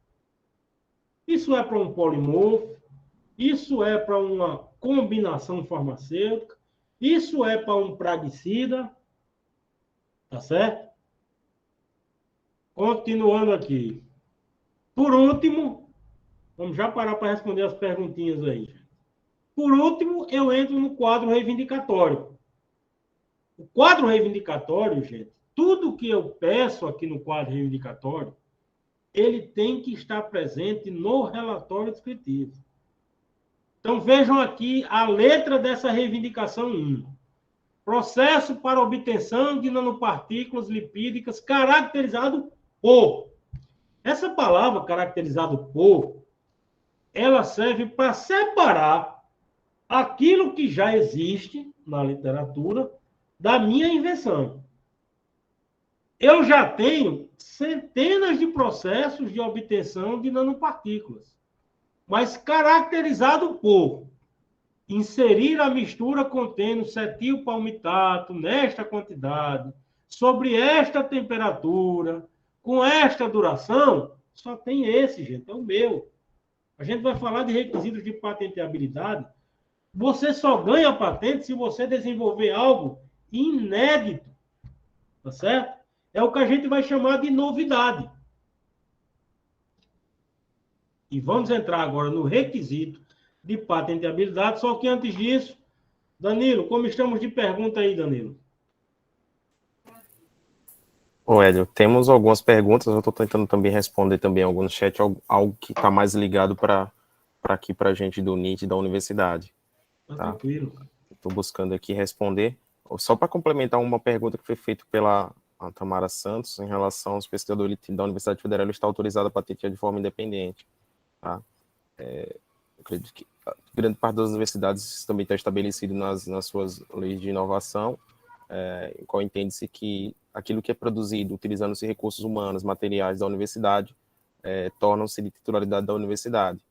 [SPEAKER 1] Isso é para um polimorfo, isso é para uma combinação farmacêutica, isso é para um praguicida, tá certo? Continuando aqui. Por último, vamos já parar para responder as perguntinhas aí. Por último, eu entro no quadro reivindicatório. O quadro reivindicatório, gente, tudo que eu peço aqui no quadro reivindicatório, ele tem que estar presente no relatório descritivo. Então, vejam aqui a letra dessa reivindicação 1. Processo para obtenção de nanopartículas lipídicas caracterizado por. Essa palavra, caracterizado por, ela serve para separar aquilo que já existe na literatura da minha invenção. Eu já tenho centenas de processos de obtenção de nanopartículas, mas caracterizado por inserir a mistura contendo cetilpalmitato nesta quantidade, sobre esta temperatura, com esta duração, só tem esse, gente, é o meu. A gente vai falar de requisitos de patenteabilidade. Você só ganha patente se você desenvolver algo inédito, tá certo? É o que a gente vai chamar de novidade. E vamos entrar agora no requisito de patenteabilidade, só que antes disso, Danilo, como estamos de pergunta aí, Danilo?
[SPEAKER 2] Ô, Hélio, temos algumas perguntas, eu estou tentando também responder também algo no chat, algo que está mais ligado para aqui para a gente do NIT da universidade.
[SPEAKER 1] Tá tranquilo.
[SPEAKER 2] Estou buscando aqui responder. Só para complementar uma pergunta que foi feita pela Tamara Santos, em relação aos pesquisadores da Universidade Federal, ele está autorizado a patentear de forma independente. Tá? Acredito que grande parte das universidades também está estabelecido nas suas leis de inovação, em qual entende-se que aquilo que é produzido utilizando-se recursos humanos, materiais da universidade, tornam-se de titularidade da universidade.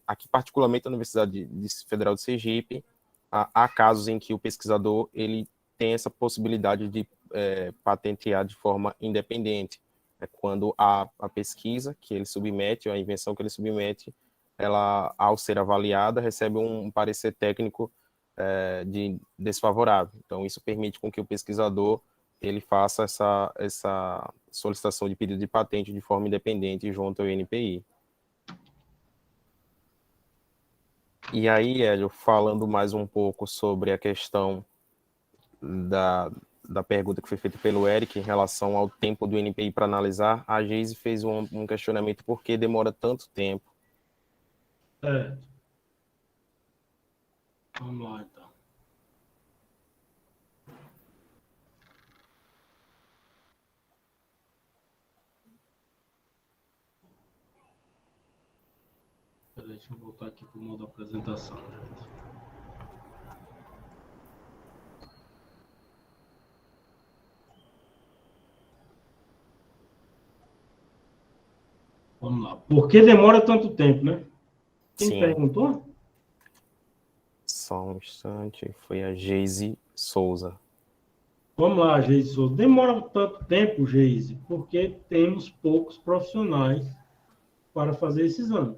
[SPEAKER 2] Aqui, particularmente, na Universidade Federal de Sergipe, há casos em que o pesquisador ele tem essa possibilidade de patentear de forma independente. Quando a pesquisa que ele submete, a invenção que ele submete, ela, ao ser avaliada, recebe um parecer técnico desfavorável. Então, isso permite com que o pesquisador ele faça essa solicitação de pedido de patente de forma independente junto ao INPI. E aí, Hélio, falando mais um pouco sobre a questão da pergunta que foi feita pelo Eric em relação ao tempo do INPI para analisar, a Geise fez um questionamento por que demora tanto tempo.
[SPEAKER 1] Vamos lá, então. Deixa eu voltar aqui para o modo apresentação. Vamos lá. Por que demora tanto tempo, né? Quem
[SPEAKER 2] Sim.
[SPEAKER 1] Perguntou?
[SPEAKER 2] Só um instante. Foi a Geise Souza.
[SPEAKER 1] Vamos lá, Geise Souza. Demora tanto tempo, Geise, porque temos poucos profissionais para fazer esse exame.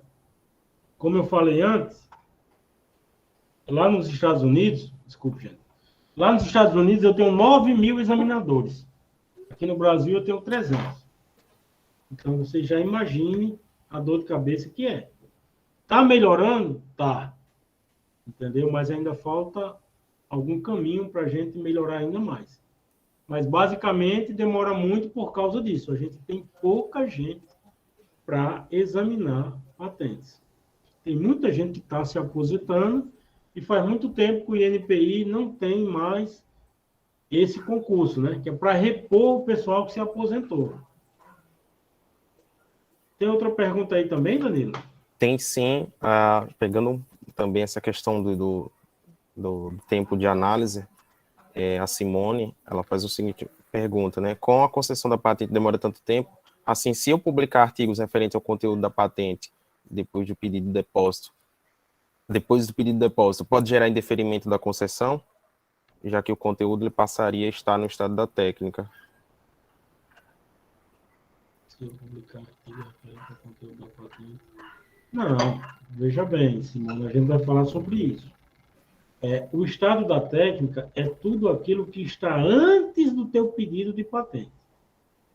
[SPEAKER 1] Como eu falei antes, lá nos Estados Unidos, desculpe, gente, lá nos Estados Unidos eu tenho 9.000 examinadores. Aqui no Brasil eu tenho 300. Então, você já imagine a dor de cabeça que é. Tá melhorando? Tá. Entendeu? Mas ainda falta algum caminho para a gente melhorar ainda mais. Mas, basicamente, demora muito por causa disso. A gente tem pouca gente para examinar patentes. Tem muita gente que está se aposentando e faz muito tempo que o INPI não tem mais esse concurso, né? Que é para repor o pessoal que se aposentou. Tem outra pergunta aí também, Danilo?
[SPEAKER 2] Tem sim, pegando também essa questão do tempo de análise, a Simone, ela faz o seguinte pergunta, né? Com a concessão da patente demora tanto tempo, assim, se eu publicar artigos referentes ao conteúdo da patente depois do pedido de depósito, pode gerar indeferimento da concessão, já que o conteúdo ele passaria a estar no estado da técnica.
[SPEAKER 1] Se eu publicar artigo referente ao conteúdo da patente... Não, veja bem, Simone, a gente vai falar sobre isso. O estado da técnica é tudo aquilo que está antes do teu pedido de patente.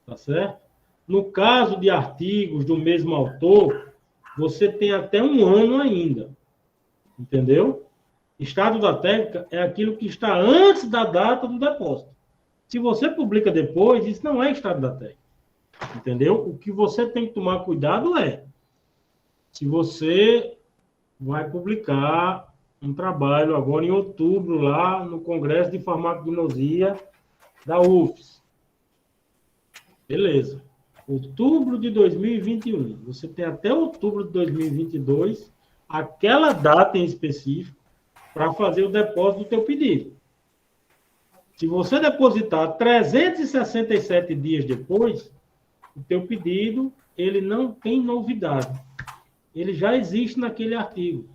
[SPEAKER 1] Tá certo? No caso de artigos do mesmo autor, você tem até 1 ano ainda. Entendeu? Estado da técnica é aquilo que está antes da data do depósito. Se você publica depois, isso não é estado da técnica. Entendeu? O que você tem que tomar cuidado é, se você vai publicar um trabalho agora em outubro, lá no Congresso de Farmacognosia da UFES. Beleza. Outubro de 2021. Você tem até outubro de 2022, aquela data em específico, para fazer o depósito do teu pedido. Se você depositar 367 dias depois, o teu pedido, ele não tem novidade. Ele já existe naquele artigo.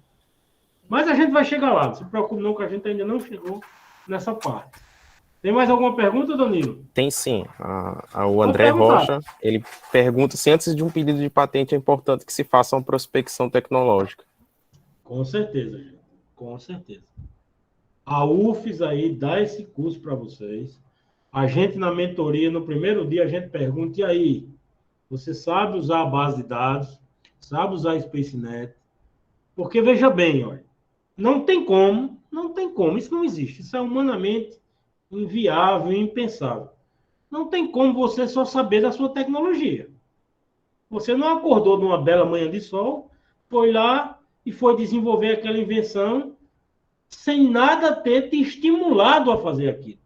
[SPEAKER 1] Mas a gente vai chegar lá. Não se preocupe não, que a gente ainda não chegou nessa parte. Tem mais alguma pergunta, Danilo?
[SPEAKER 2] Tem sim. O André Rocha, ele pergunta se antes de um pedido de patente é importante que se faça uma prospecção tecnológica.
[SPEAKER 1] Com certeza, gente. Com certeza. A UFES aí dá esse curso para vocês. A gente, na mentoria, no primeiro dia, a gente pergunta, e aí, você sabe usar a base de dados? Sabe usar a SpaceNet? Porque, veja bem, olha, não tem como, isso não existe. Isso é humanamente inviável e impensável. Não tem como você só saber da sua tecnologia. Você não acordou numa bela manhã de sol, foi lá e foi desenvolver aquela invenção sem nada ter te estimulado a fazer aquilo.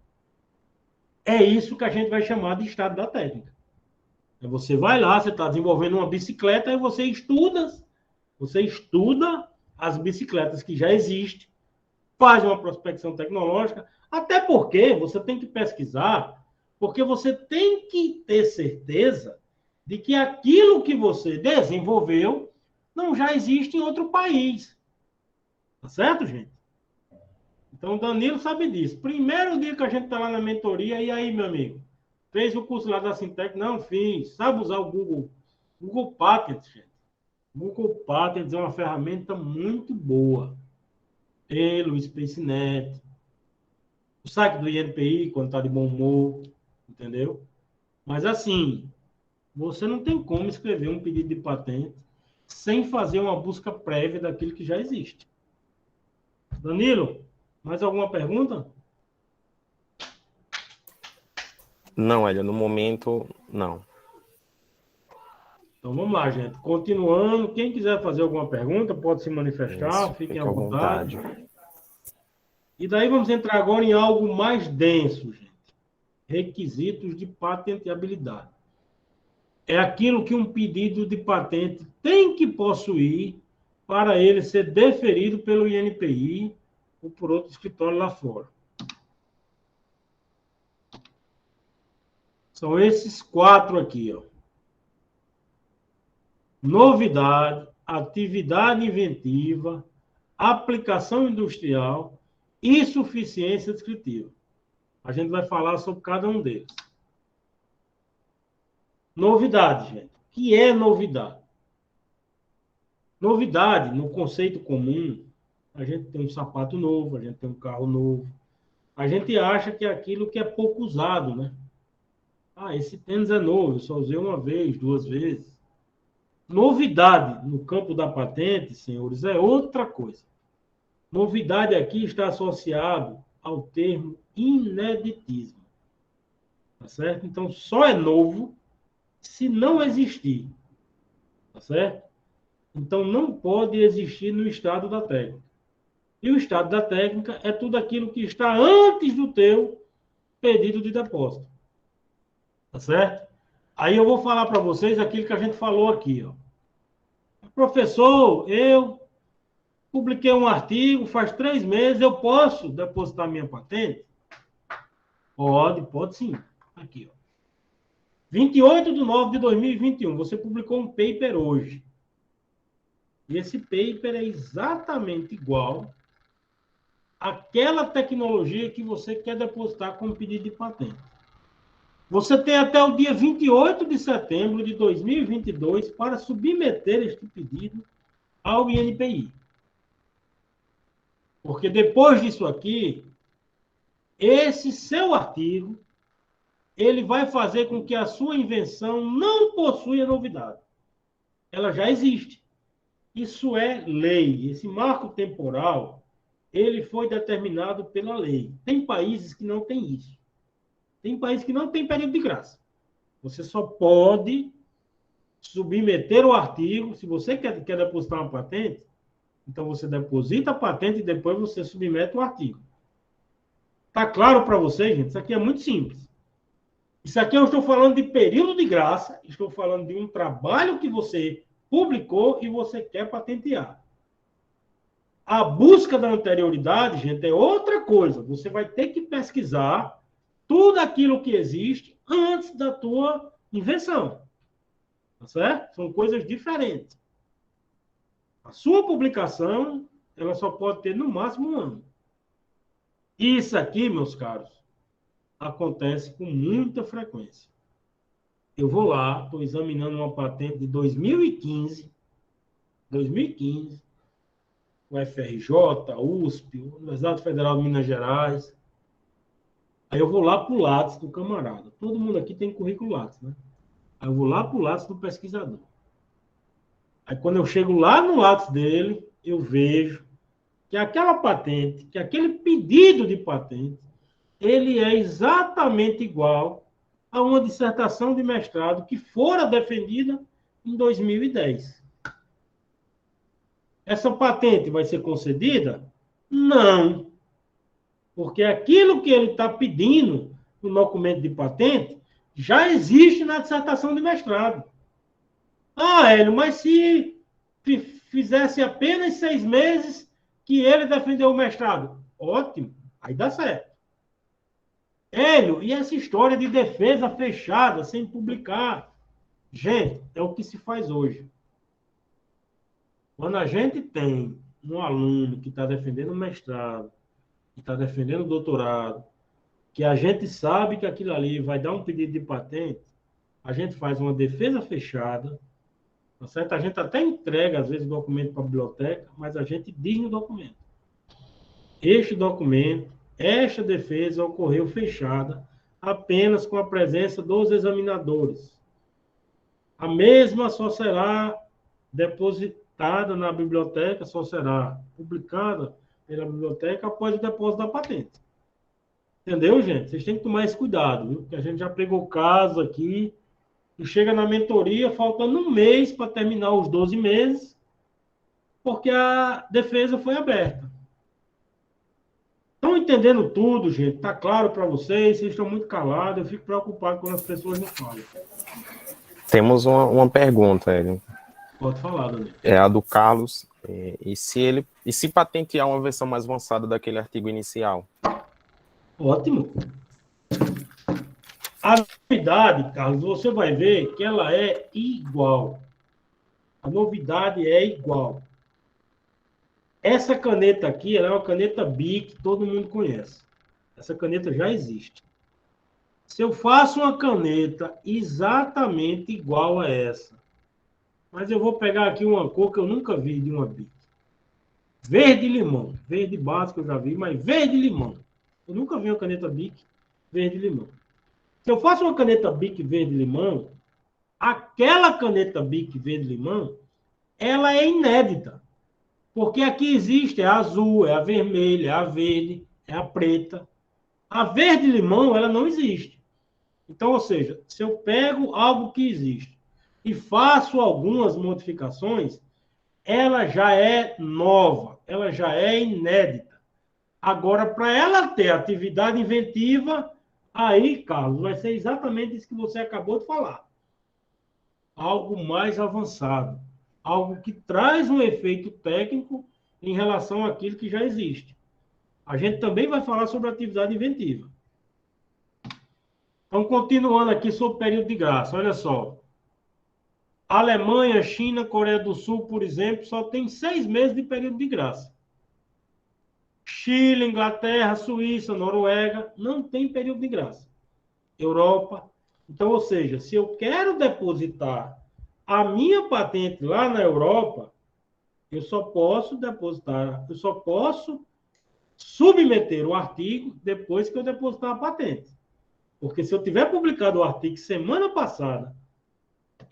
[SPEAKER 1] É isso que a gente vai chamar de estado da técnica. Você vai lá, você está desenvolvendo uma bicicleta e você estuda as bicicletas que já existem, faz uma prospecção tecnológica, até porque você tem que pesquisar, porque você tem que ter certeza de que aquilo que você desenvolveu não já existe em outro país. Tá certo, gente? Então, o Danilo sabe disso. Primeiro dia que a gente está lá na mentoria, e aí, meu amigo? Fez o curso lá da Sintec? Não, fiz. Sabe usar o Google Patents, gente. Google Patents é uma ferramenta muito boa. Pelo SpaceNet, o site do INPI, quando está de bom humor, entendeu? Mas, assim, você não tem como escrever um pedido de patente sem fazer uma busca prévia daquilo que já existe. Danilo, mais alguma pergunta?
[SPEAKER 2] Não, Hélio, no momento, não.
[SPEAKER 1] Então vamos lá, gente. Continuando, quem quiser fazer alguma pergunta, pode se manifestar,
[SPEAKER 2] Isso,
[SPEAKER 1] fiquem
[SPEAKER 2] fique
[SPEAKER 1] à
[SPEAKER 2] à
[SPEAKER 1] vontade.
[SPEAKER 2] vontade.
[SPEAKER 1] E daí vamos entrar agora em algo mais denso, gente. Requisitos de patenteabilidade. É aquilo que um pedido de patente tem que possuir para ele ser deferido pelo INPI ou por outro escritório lá fora. São esses 4 aqui, ó. Novidade, atividade inventiva, aplicação industrial e suficiência descritiva. A gente vai falar sobre cada um deles. Novidade, gente. O que é novidade? Novidade, no conceito comum, a gente tem um sapato novo, a gente tem um carro novo. A gente acha que é aquilo que é pouco usado, né? Ah, esse tênis é novo, eu só usei uma vez, 2 vezes. Novidade no campo da patente, senhores, é outra coisa. Novidade aqui está associado ao termo ineditismo. Tá certo? Então, só é novo se não existir. Tá certo? Então, não pode existir no estado da técnica. E o estado da técnica é tudo aquilo que está antes do teu pedido de depósito. Tá certo? Aí eu vou falar para vocês aquilo que a gente falou aqui, ó. Professor, eu publiquei um artigo, faz 3 meses, eu posso depositar minha patente? Pode sim. Aqui, ó. 28/9/2021, você publicou um paper hoje. E esse paper é exatamente igual àquela tecnologia que você quer depositar como pedido de patente. Você tem até o dia 28 de setembro de 2022 para submeter este pedido ao INPI. Porque depois disso aqui, esse seu artigo, ele vai fazer com que a sua invenção não possua novidade. Ela já existe. Isso é lei. Esse marco temporal, ele foi determinado pela lei. Tem países que não têm isso. Tem país que não tem período de graça. Você só pode submeter o artigo, se você quer depositar uma patente, então você deposita a patente e depois você submete o artigo. Tá claro para vocês, gente? Isso aqui é muito simples. Isso aqui eu estou falando de período de graça, estou falando de um trabalho que você publicou e você quer patentear. A busca da anterioridade, gente, é outra coisa. Você vai ter que pesquisar tudo aquilo que existe antes da tua invenção. Tá certo? São coisas diferentes. A sua publicação, ela só pode ter no máximo 1 ano. Isso aqui, meus caros, acontece com muita frequência. Eu vou lá, estou examinando uma patente de 2015, o FRJ, USP, Universidade Federal de Minas Gerais. Aí eu vou lá para o Lattes do camarada. Todo mundo aqui tem currículo Lattes, né? Aí eu vou lá para o Lattes do pesquisador. Aí quando eu chego lá no Lattes dele, eu vejo que aquela patente, que aquele pedido de patente, ele é exatamente igual a uma dissertação de mestrado que fora defendida em 2010. Essa patente vai ser concedida? Não. Porque aquilo que ele está pedindo no documento de patente já existe na dissertação de mestrado. Ah, Hélio, mas se fizesse apenas 6 meses que ele defendeu o mestrado? Ótimo, aí dá certo. Hélio, e essa história de defesa fechada, sem publicar? Gente, é o que se faz hoje. Quando a gente tem um aluno que está defendendo o mestrado, que está defendendo o doutorado, que a gente sabe que aquilo ali vai dar um pedido de patente, a gente faz uma defesa fechada, tá certo? A gente até entrega, às vezes, o documento para a biblioteca, mas a gente diz no documento. Este documento, esta defesa ocorreu fechada apenas com a presença dos examinadores. A mesma só será depositada na biblioteca, só será publicada pela biblioteca após o depósito da patente. Entendeu, gente? Vocês têm que tomar esse cuidado, viu? Porque a gente já pegou caso aqui e chega na mentoria faltando 1 mês para terminar os 12 meses, porque a defesa foi aberta. Estão entendendo tudo, gente? Está claro para vocês? Vocês estão muito calados. Eu fico preocupado quando as pessoas não falam.
[SPEAKER 2] Temos uma pergunta, Hélio.
[SPEAKER 1] Pode falar, Daniel.
[SPEAKER 2] É a do Carlos. E se patentear uma versão mais avançada daquele artigo inicial?
[SPEAKER 1] Ótimo. A novidade, Carlos, você vai ver que ela é igual. A novidade é igual. Essa caneta aqui, ela é uma caneta Bic, todo mundo conhece. Essa caneta já existe. Se eu faço uma caneta exatamente igual a essa, mas eu vou pegar aqui uma cor que eu nunca vi de uma Bic. Verde-limão. Verde básico eu já vi, mas verde-limão. Eu nunca vi uma caneta Bic verde-limão. Se eu faço uma caneta Bic verde-limão, aquela caneta Bic verde-limão, ela é inédita. Porque aqui existe a azul, é a vermelha, é a verde, é a preta. A verde-limão, ela não existe. Então, ou seja, se eu pego algo que existe e faço algumas modificações, ela já é nova, ela já é inédita. Agora, para ela ter atividade inventiva, aí, Carlos, vai ser exatamente isso que você acabou de falar. Algo mais avançado. Algo que traz um efeito técnico em relação àquilo que já existe. A gente também vai falar sobre atividade inventiva. Então, continuando aqui sobre o período de graça, olha só. Alemanha, China, Coreia do Sul, por exemplo, só tem 6 meses de período de graça. Chile, Inglaterra, Suíça, Noruega, não tem período de graça. Europa. Então, ou seja, se eu quero depositar a minha patente lá na Europa, eu só posso depositar, eu só posso submeter o artigo depois que eu depositar a patente. Porque se eu tiver publicado o artigo semana passada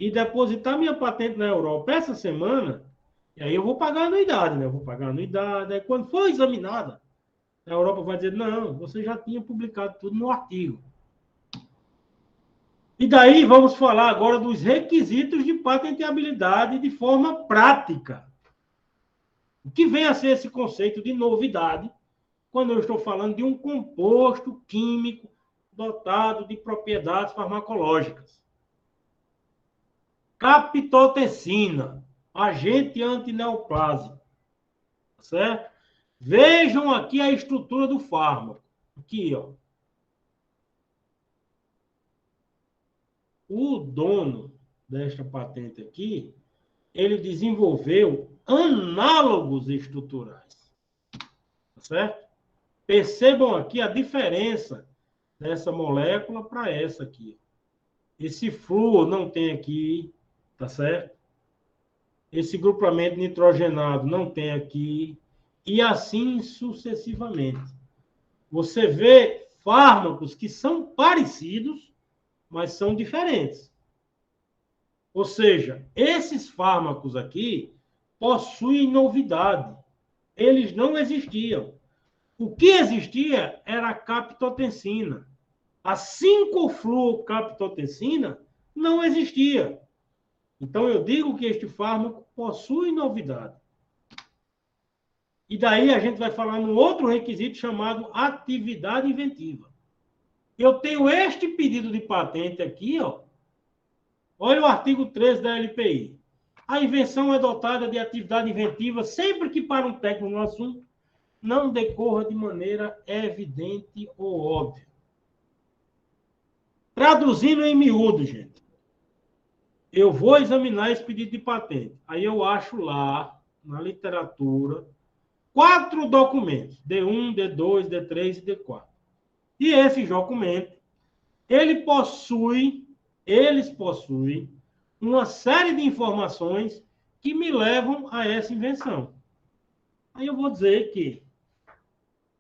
[SPEAKER 1] e depositar minha patente na Europa essa semana, e aí eu vou pagar a anuidade, né? Eu vou pagar a anuidade. Aí quando for examinada, a Europa vai dizer, não, você já tinha publicado tudo no artigo. E daí vamos falar agora dos requisitos de patenteabilidade de forma prática. O que vem a ser esse conceito de novidade quando eu estou falando de um composto químico dotado de propriedades farmacológicas? Captopril, agente antineoplásico, certo? Vejam aqui a estrutura do fármaco. Aqui, ó. O dono desta patente aqui, ele desenvolveu análogos estruturais, certo? Percebam aqui a diferença dessa molécula para essa aqui. Esse flúor não tem aqui, tá certo? Esse grupamento nitrogenado não tem aqui, e assim sucessivamente. Você vê fármacos que são parecidos, mas são diferentes. Ou seja, esses fármacos aqui possuem novidade. Eles não existiam. O que existia era a captopril. A 5-fluorocaptopril não existia. Então, eu digo que este fármaco possui novidade. E daí a gente vai falar num outro requisito chamado atividade inventiva. Eu tenho este pedido de patente aqui, ó. Olha o artigo 13 da LPI. A invenção é dotada de atividade inventiva sempre que para um técnico no assunto não decorra de maneira evidente ou óbvia. Traduzindo em miúdo, gente. Eu vou examinar esse pedido de patente. Aí eu acho lá, na literatura, 4 documentos. D1, D2, D3 e D4. E esses documentos, eles possuem uma série de informações que me levam a essa invenção. Aí eu vou dizer que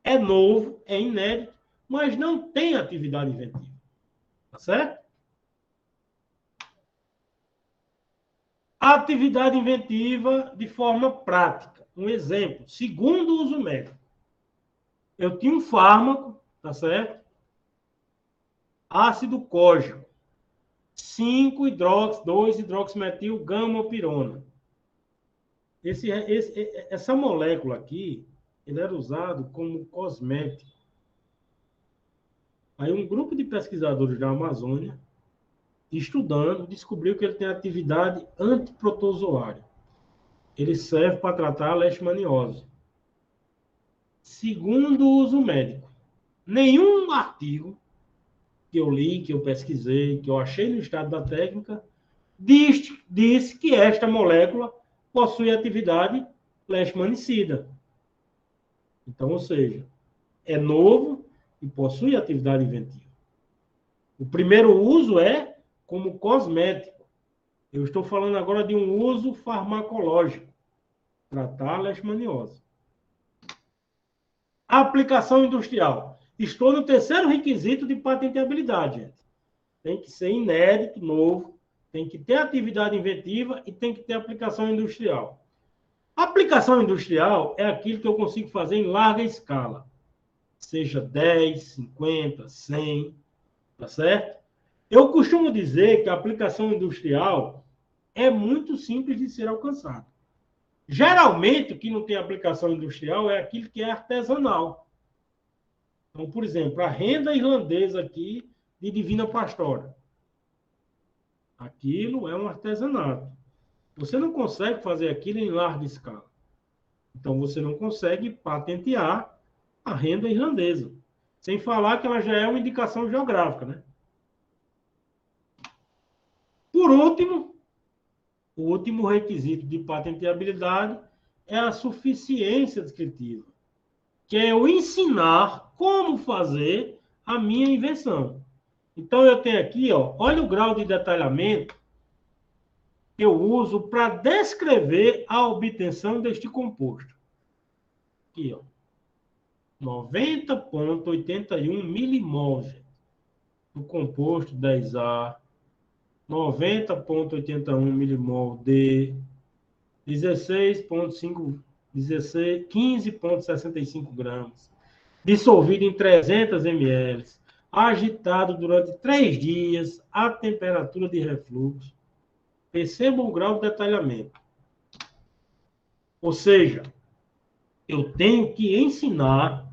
[SPEAKER 1] é novo, é inédito, mas não tem atividade inventiva. Tá certo? Atividade inventiva de forma prática. Um exemplo, segundo uso médico. Eu tinha um fármaco, tá certo? Ácido cógico. 5-hidrox-2-hidroximetil-gamma-pirona. Essa molécula aqui, ele era usado como cosmético. Aí um grupo de pesquisadores da Amazônia, estudando, descobriu que ele tem atividade antiprotozoária. Ele serve para tratar a leishmaniose. Segundo uso médico. Nenhum artigo que eu li, que eu pesquisei, que eu achei no estado da técnica, diz que esta molécula possui atividade leishmanicida. Então, ou seja, é novo e possui atividade inventiva. O primeiro uso é como cosmético. Eu estou falando agora de um uso farmacológico, tratar a leishmaniose. Aplicação industrial. Estou no terceiro requisito de patenteabilidade, gente. Tem que ser inédito, novo, tem que ter atividade inventiva e tem que ter aplicação industrial. Aplicação industrial é aquilo que eu consigo fazer em larga escala. Seja 10, 50, 100, tá certo? Eu costumo dizer que a aplicação industrial é muito simples de ser alcançada. Geralmente, o que não tem aplicação industrial é aquilo que é artesanal. Então, por exemplo, a renda irlandesa aqui de Divina Pastora. Aquilo é um artesanato. Você não consegue fazer aquilo em larga escala. Então, você não consegue patentear a renda irlandesa. Sem falar que ela já é uma indicação geográfica, né? Por último, o último requisito de patenteabilidade é a suficiência descritiva, que é eu ensinar como fazer a minha invenção. Então, eu tenho aqui, ó, olha o grau de detalhamento que eu uso para descrever a obtenção deste composto. Aqui, ó. 90,81 milimol do composto 10A, 90,81 milimol de 15,65 gramas, dissolvido em 300 ml, agitado durante 3 dias, a temperatura de refluxo. Percebam o grau de detalhamento. Ou seja, eu tenho que ensinar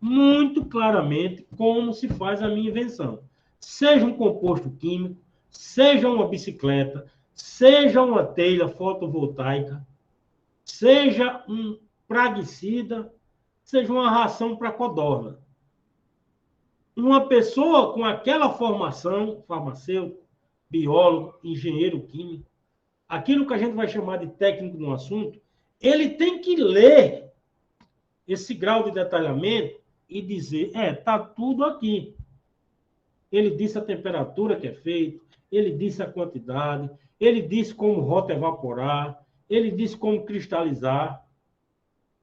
[SPEAKER 1] muito claramente como se faz a minha invenção. Seja um composto químico, seja uma bicicleta, seja uma telha fotovoltaica, seja um praguicida, seja uma ração para codorna. Uma pessoa com aquela formação, farmacêutico, biólogo, engenheiro químico, aquilo que a gente vai chamar de técnico no assunto, ele tem que ler esse grau de detalhamento e dizer, tá tudo aqui. Ele disse a temperatura que é feito, ele disse a quantidade, ele disse como rotoevaporar, ele disse como cristalizar.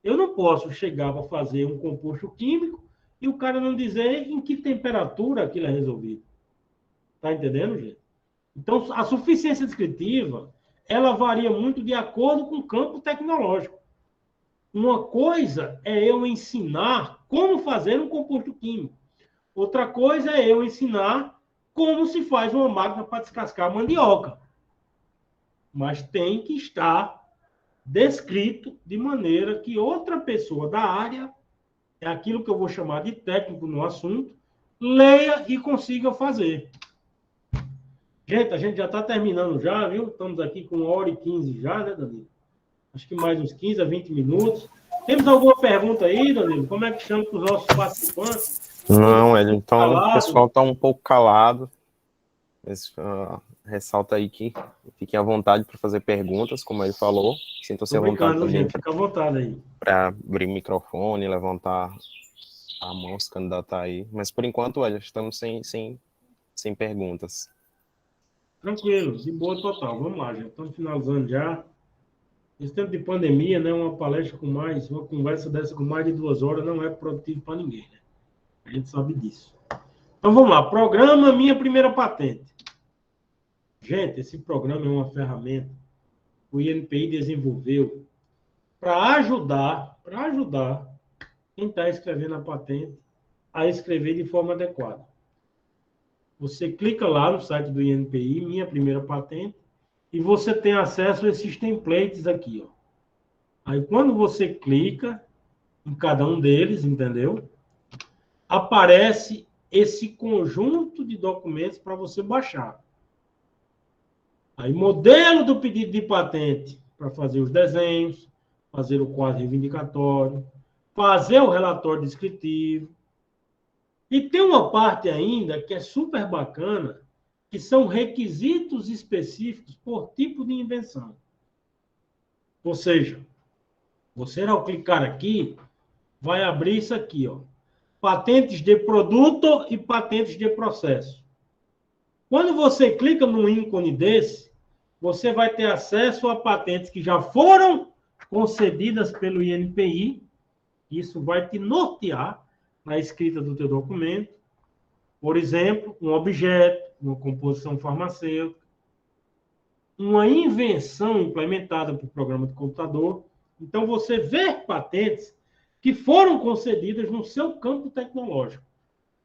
[SPEAKER 1] Eu não posso chegar para fazer um composto químico e o cara não dizer em que temperatura aquilo é resolvido. Está entendendo, gente? Então, a suficiência descritiva, ela varia muito de acordo com o campo tecnológico. Uma coisa é eu ensinar como fazer um composto químico. Outra coisa é eu ensinar como se faz uma máquina para descascar mandioca. Mas tem que estar descrito de maneira que outra pessoa da área, é aquilo que eu vou chamar de técnico no assunto, leia e consiga fazer. Gente, a gente já está terminando já, viu? Estamos aqui com 1h15 já, né, Danilo? Acho que mais uns 15 a 20 minutos. Temos alguma pergunta aí, Danilo? Como é que chama para os nossos participantes?
[SPEAKER 2] Não, Hélio, então o pessoal está um pouco calado. Mas, ressalta aí que fiquem à vontade para fazer perguntas, como ele falou. Sintam-se à vontade também.
[SPEAKER 1] Gente, fica à vontade aí.
[SPEAKER 2] Para abrir o microfone, levantar a mão, se candidatar aí. Mas por enquanto, Hélio, estamos sem perguntas.
[SPEAKER 1] Tranquilo, de boa total. Vamos lá, gente. Estamos finalizando já. Esse tempo de pandemia, né? Uma conversa dessa com mais de 2 horas não é produtivo para ninguém, né? A gente sabe disso. Então vamos lá. Programa Minha Primeira Patente. Gente, esse programa é uma ferramenta que o INPI desenvolveu para ajudar quem está escrevendo a patente a escrever de forma adequada. Você clica lá no site do INPI, Minha Primeira Patente, e você tem acesso a esses templates aqui, ó. Aí, quando você clica em cada um deles, entendeu? Aparece esse conjunto de documentos para você baixar. Aí, modelo do pedido de patente para fazer os desenhos, fazer o quadro reivindicatório, fazer o relatório descritivo. E tem uma parte ainda que é super bacana, que são requisitos específicos por tipo de invenção. Ou seja, você ao clicar aqui, vai abrir isso aqui, ó. Patentes de produto e patentes de processo. Quando você clica num ícone desse, você vai ter acesso a patentes que já foram concedidas pelo INPI. Isso vai te nortear na escrita do teu documento. Por exemplo, um objeto, uma composição farmacêutica, uma invenção implementada por programa de computador. Então, você vê patentes que foram concedidas no seu campo tecnológico.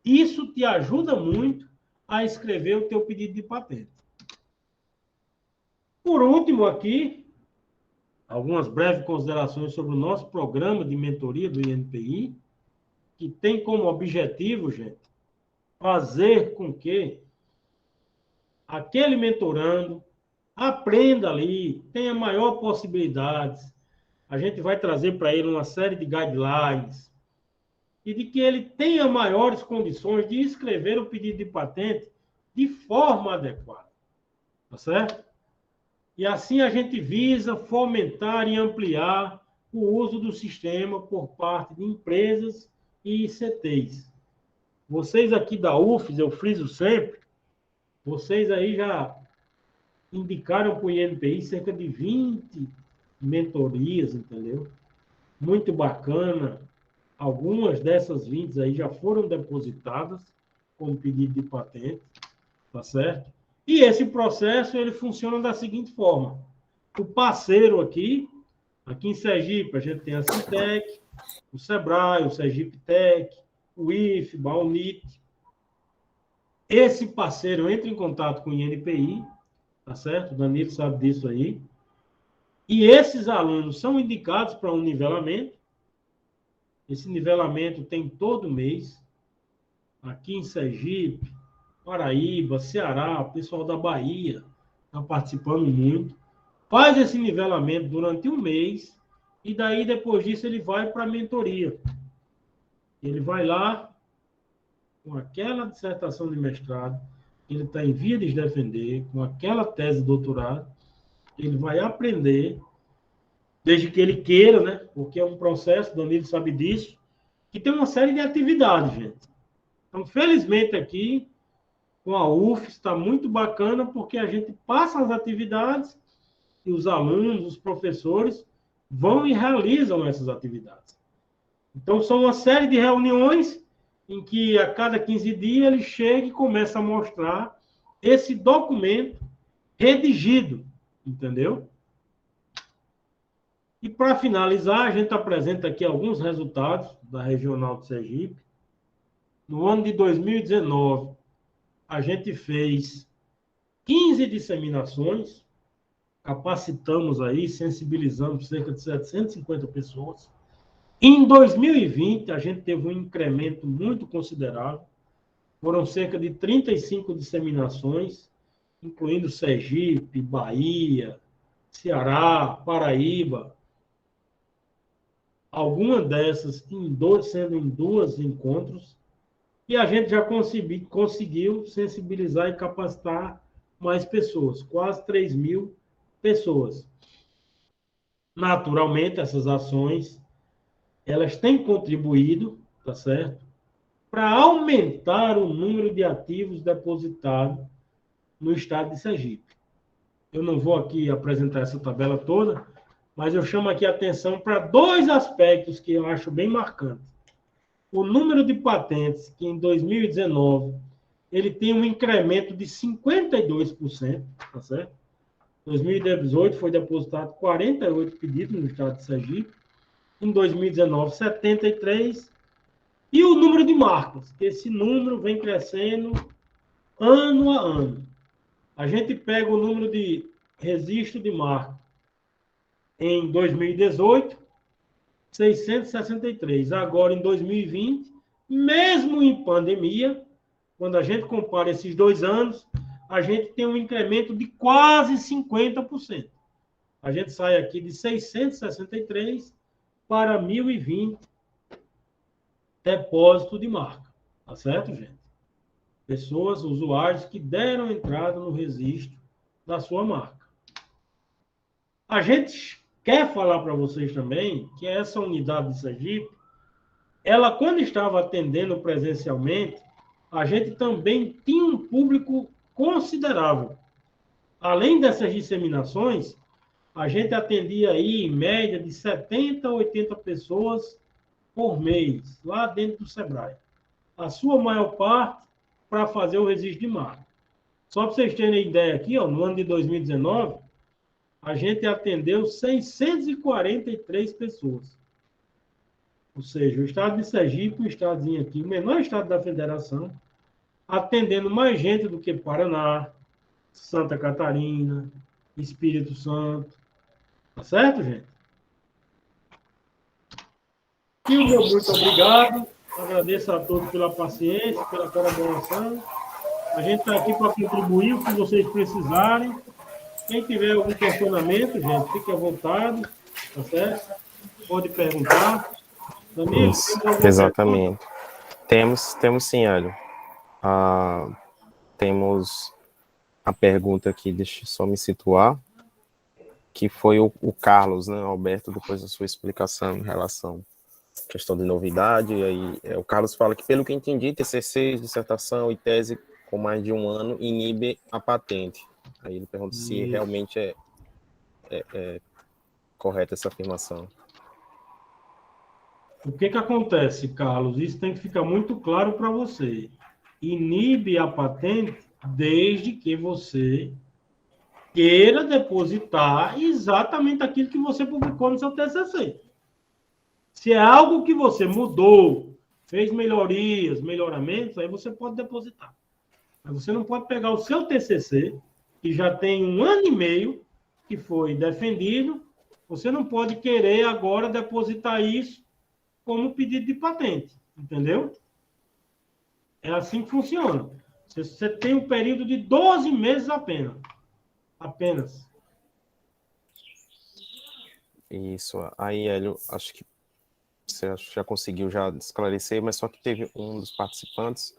[SPEAKER 1] Isso te ajuda muito a escrever o teu pedido de patente. Por último, aqui, algumas breves considerações sobre o nosso programa de mentoria do INPI, que tem como objetivo, gente, fazer com que aquele mentorando aprenda ali, tenha maior possibilidades. A gente vai trazer para ele uma série de guidelines e de que ele tenha maiores condições de escrever o pedido de patente de forma adequada. Tá certo? E assim a gente visa fomentar e ampliar o uso do sistema por parte de empresas e ICTs. Vocês aqui da UFES, eu friso sempre, vocês aí já indicaram para o INPI cerca de 20 mentorias, entendeu? Muito bacana. Algumas dessas 20 aí já foram depositadas como pedido de patente, tá certo? E esse processo, ele funciona da seguinte forma. O parceiro aqui em Sergipe, a gente tem a Cintec, o Sebrae, o Sergipe Tech, o IFBA, o NIT. esse parceiro entra em contato com o INPI, tá certo? O Danilo sabe disso aí. E esses alunos são indicados para um nivelamento. Esse nivelamento tem todo mês. Aqui em Sergipe, Paraíba, Ceará, o pessoal da Bahia está participando muito. Faz esse nivelamento durante um mês e daí, depois disso, ele vai para a mentoria. Ele vai lá com aquela dissertação de mestrado, ele está em via de defender, com aquela tese de doutorado, ele vai aprender, desde que ele queira, né? Porque é um processo, o Danilo sabe disso, que tem uma série de atividades, gente. Então, felizmente aqui, com a UF, está muito bacana, porque a gente passa as atividades e os alunos, os professores, vão e realizam essas atividades. Então, são uma série de reuniões em que, a cada 15 dias, ele chega e começa a mostrar esse documento redigido, entendeu? E, para finalizar, a gente apresenta aqui alguns resultados da Regional de Sergipe. No ano de 2019, a gente fez 15 disseminações, capacitamos aí, sensibilizamos cerca de 750 pessoas. Em 2020, a gente teve um incremento muito considerável. Foram cerca de 35 disseminações, incluindo Sergipe, Bahia, Ceará, Paraíba. Algumas dessas sendo em 2 encontros. E a gente já conseguiu sensibilizar e capacitar mais pessoas, quase 3.000 pessoas. Naturalmente, essas ações, elas têm contribuído, tá certo? Para aumentar o número de ativos depositados no estado de Sergipe. Eu não vou aqui apresentar essa tabela toda, mas eu chamo aqui a atenção para 2 aspectos que eu acho bem marcantes. O número de patentes, que em 2019 ele tem um incremento de 52%, tá certo? Em 2018 foi depositado 48 pedidos no estado de Sergipe, em 2019 73, e o número de marcas, que esse número vem crescendo ano a ano. A gente pega o número de registro de marca em 2018, 663. Agora, em 2020, mesmo em pandemia, quando a gente compara esses 2 anos, a gente tem um incremento de quase 50%. A gente sai aqui de 663 para 1.020 depósitos de marca. Tá certo, gente? Pessoas, usuários que deram entrada no registro da sua marca. A gente quer falar para vocês também que essa unidade de Sergipe, ela, quando estava atendendo presencialmente, a gente também tinha um público considerável. Além dessas disseminações, a gente atendia aí, em média, de 70 a 80 pessoas por mês, lá dentro do Sebrae. A sua maior parte para fazer o registro de marca. Só para vocês terem ideia aqui, ó, no ano de 2019, a gente atendeu 643 pessoas. Ou seja, o estado de Sergipe, um estadozinho aqui, o menor estado da federação, atendendo mais gente do que Paraná, Santa Catarina, Espírito Santo. Tá certo, gente? E o meu muito obrigado. Agradeço a todos pela paciência, pela colaboração. A gente está aqui para contribuir o que vocês precisarem. Quem tiver algum questionamento, gente, fique à vontade, tá certo? Pode perguntar. Danilo,
[SPEAKER 2] exatamente. Temos sim, Hélio. Temos a pergunta aqui, deixa eu só me situar, que foi o Carlos, né, Alberto, depois da sua explicação em relação à questão de novidade. E aí, o Carlos fala que, pelo que entendi, TCC, dissertação e tese com mais de 1 ano inibe a patente. Aí ele pergunta se realmente é correta essa afirmação.
[SPEAKER 1] O que acontece, Carlos? Isso tem que ficar muito claro para você. Inibe a patente desde que você queira depositar exatamente aquilo que você publicou no seu TCC. Se é algo que você mudou, fez melhorias, melhoramentos, aí você pode depositar. Mas você não pode pegar o seu TCC, que já tem 1 ano e meio, que foi defendido, você não pode querer agora depositar isso como pedido de patente, entendeu? É assim que funciona. Você tem um período de 12 meses apenas. Apenas.
[SPEAKER 2] Isso. Aí, Hélio, acho que você já conseguiu já esclarecer, mas só que teve um dos participantes,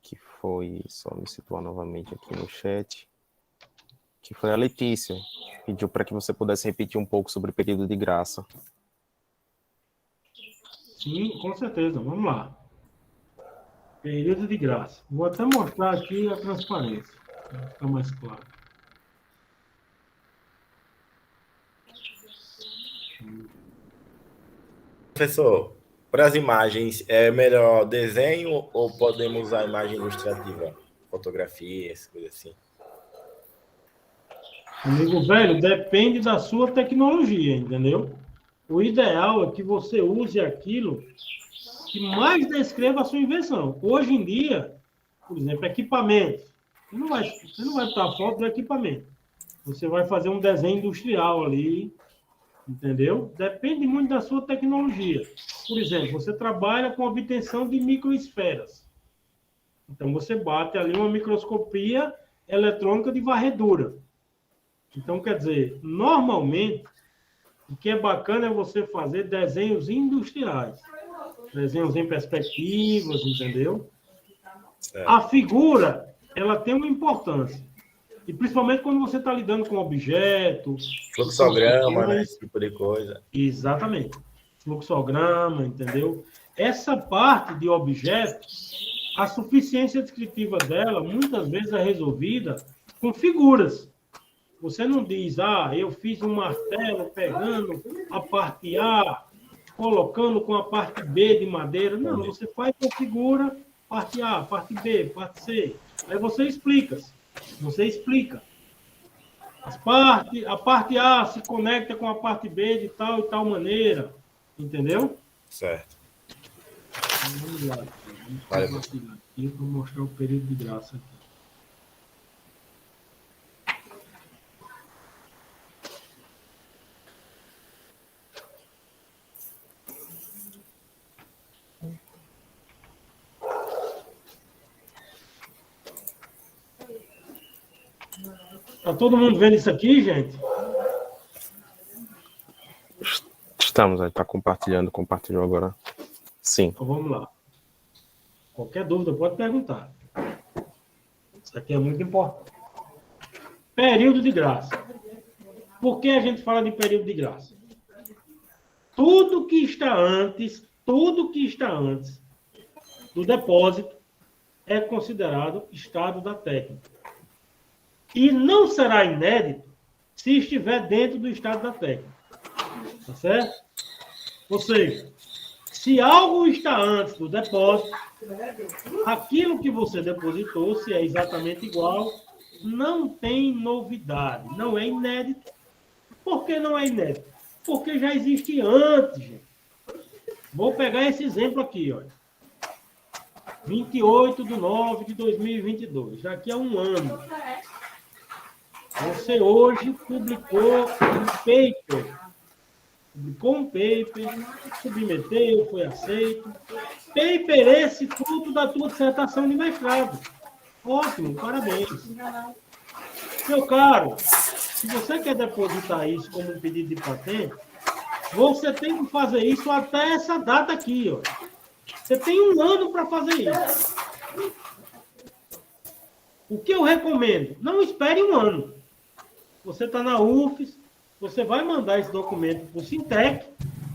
[SPEAKER 2] que foi, só me situar novamente aqui no chat, que foi a Letícia, pediu para que você pudesse repetir um pouco sobre o período de graça.
[SPEAKER 1] Sim, com certeza. Vamos lá. Período de graça. Vou até mostrar aqui a transparência, para ficar mais claro.
[SPEAKER 3] Professor, para as imagens, é melhor desenho ou podemos usar imagem ilustrativa? Fotografias, coisas assim.
[SPEAKER 1] Amigo velho, depende da sua tecnologia, entendeu? O ideal é que você use aquilo que mais descreva a sua invenção. Hoje em dia, por exemplo, equipamentos. Você não vai botar foto do equipamento. Você vai fazer um desenho industrial ali, entendeu? Depende muito da sua tecnologia. Por exemplo, você trabalha com obtenção de microesferas. Então, você bate ali uma microscopia eletrônica de varredura. Então, quer dizer, normalmente, o que é bacana é você fazer desenhos industriais. Desenhos em perspectivas, entendeu?
[SPEAKER 3] Certo.
[SPEAKER 1] A figura, ela tem uma importância. E principalmente quando você está lidando com objetos...
[SPEAKER 3] Fluxograma, né? Esse tipo de coisa.
[SPEAKER 1] Exatamente. Fluxograma, entendeu? Essa parte de objetos, a suficiência descritiva dela, muitas vezes é resolvida com figuras. Você não diz, eu fiz um martelo pegando a parte A, colocando com a parte B de madeira. Não, você faz com figura, parte A, parte B, parte C. Aí você explica. A parte A se conecta com a parte B de tal e tal maneira. Entendeu?
[SPEAKER 3] Certo.
[SPEAKER 1] Vamos lá. Vamos aqui para mostrar o período de graça aqui. Tá todo mundo vendo isso aqui, gente?
[SPEAKER 2] Estamos, está compartilhou agora. Sim.
[SPEAKER 1] Então vamos lá. Qualquer dúvida pode perguntar. Isso aqui é muito importante. Período de graça. Por que a gente fala de período de graça? Tudo que está antes do depósito é considerado estado da técnica. E não será inédito se estiver dentro do estado da técnica. Tá certo? Ou seja, se algo está antes do depósito, aquilo que você depositou, se é exatamente igual, não tem novidade, não é inédito. Por que não é inédito? Porque já existe antes, gente. Vou pegar esse exemplo aqui, olha. 28/9/2022, daqui a um ano. Você hoje publicou um paper, submeteu, foi aceito. Paper esse fruto da tua dissertação de mestrado. Ótimo, parabéns. Meu caro, se você quer depositar isso como um pedido de patente, você tem que fazer isso até essa data aqui, ó. Você tem um ano para fazer isso. O que eu recomendo? Não espere um ano. Você está na UFES, você vai mandar esse documento para o Sintec.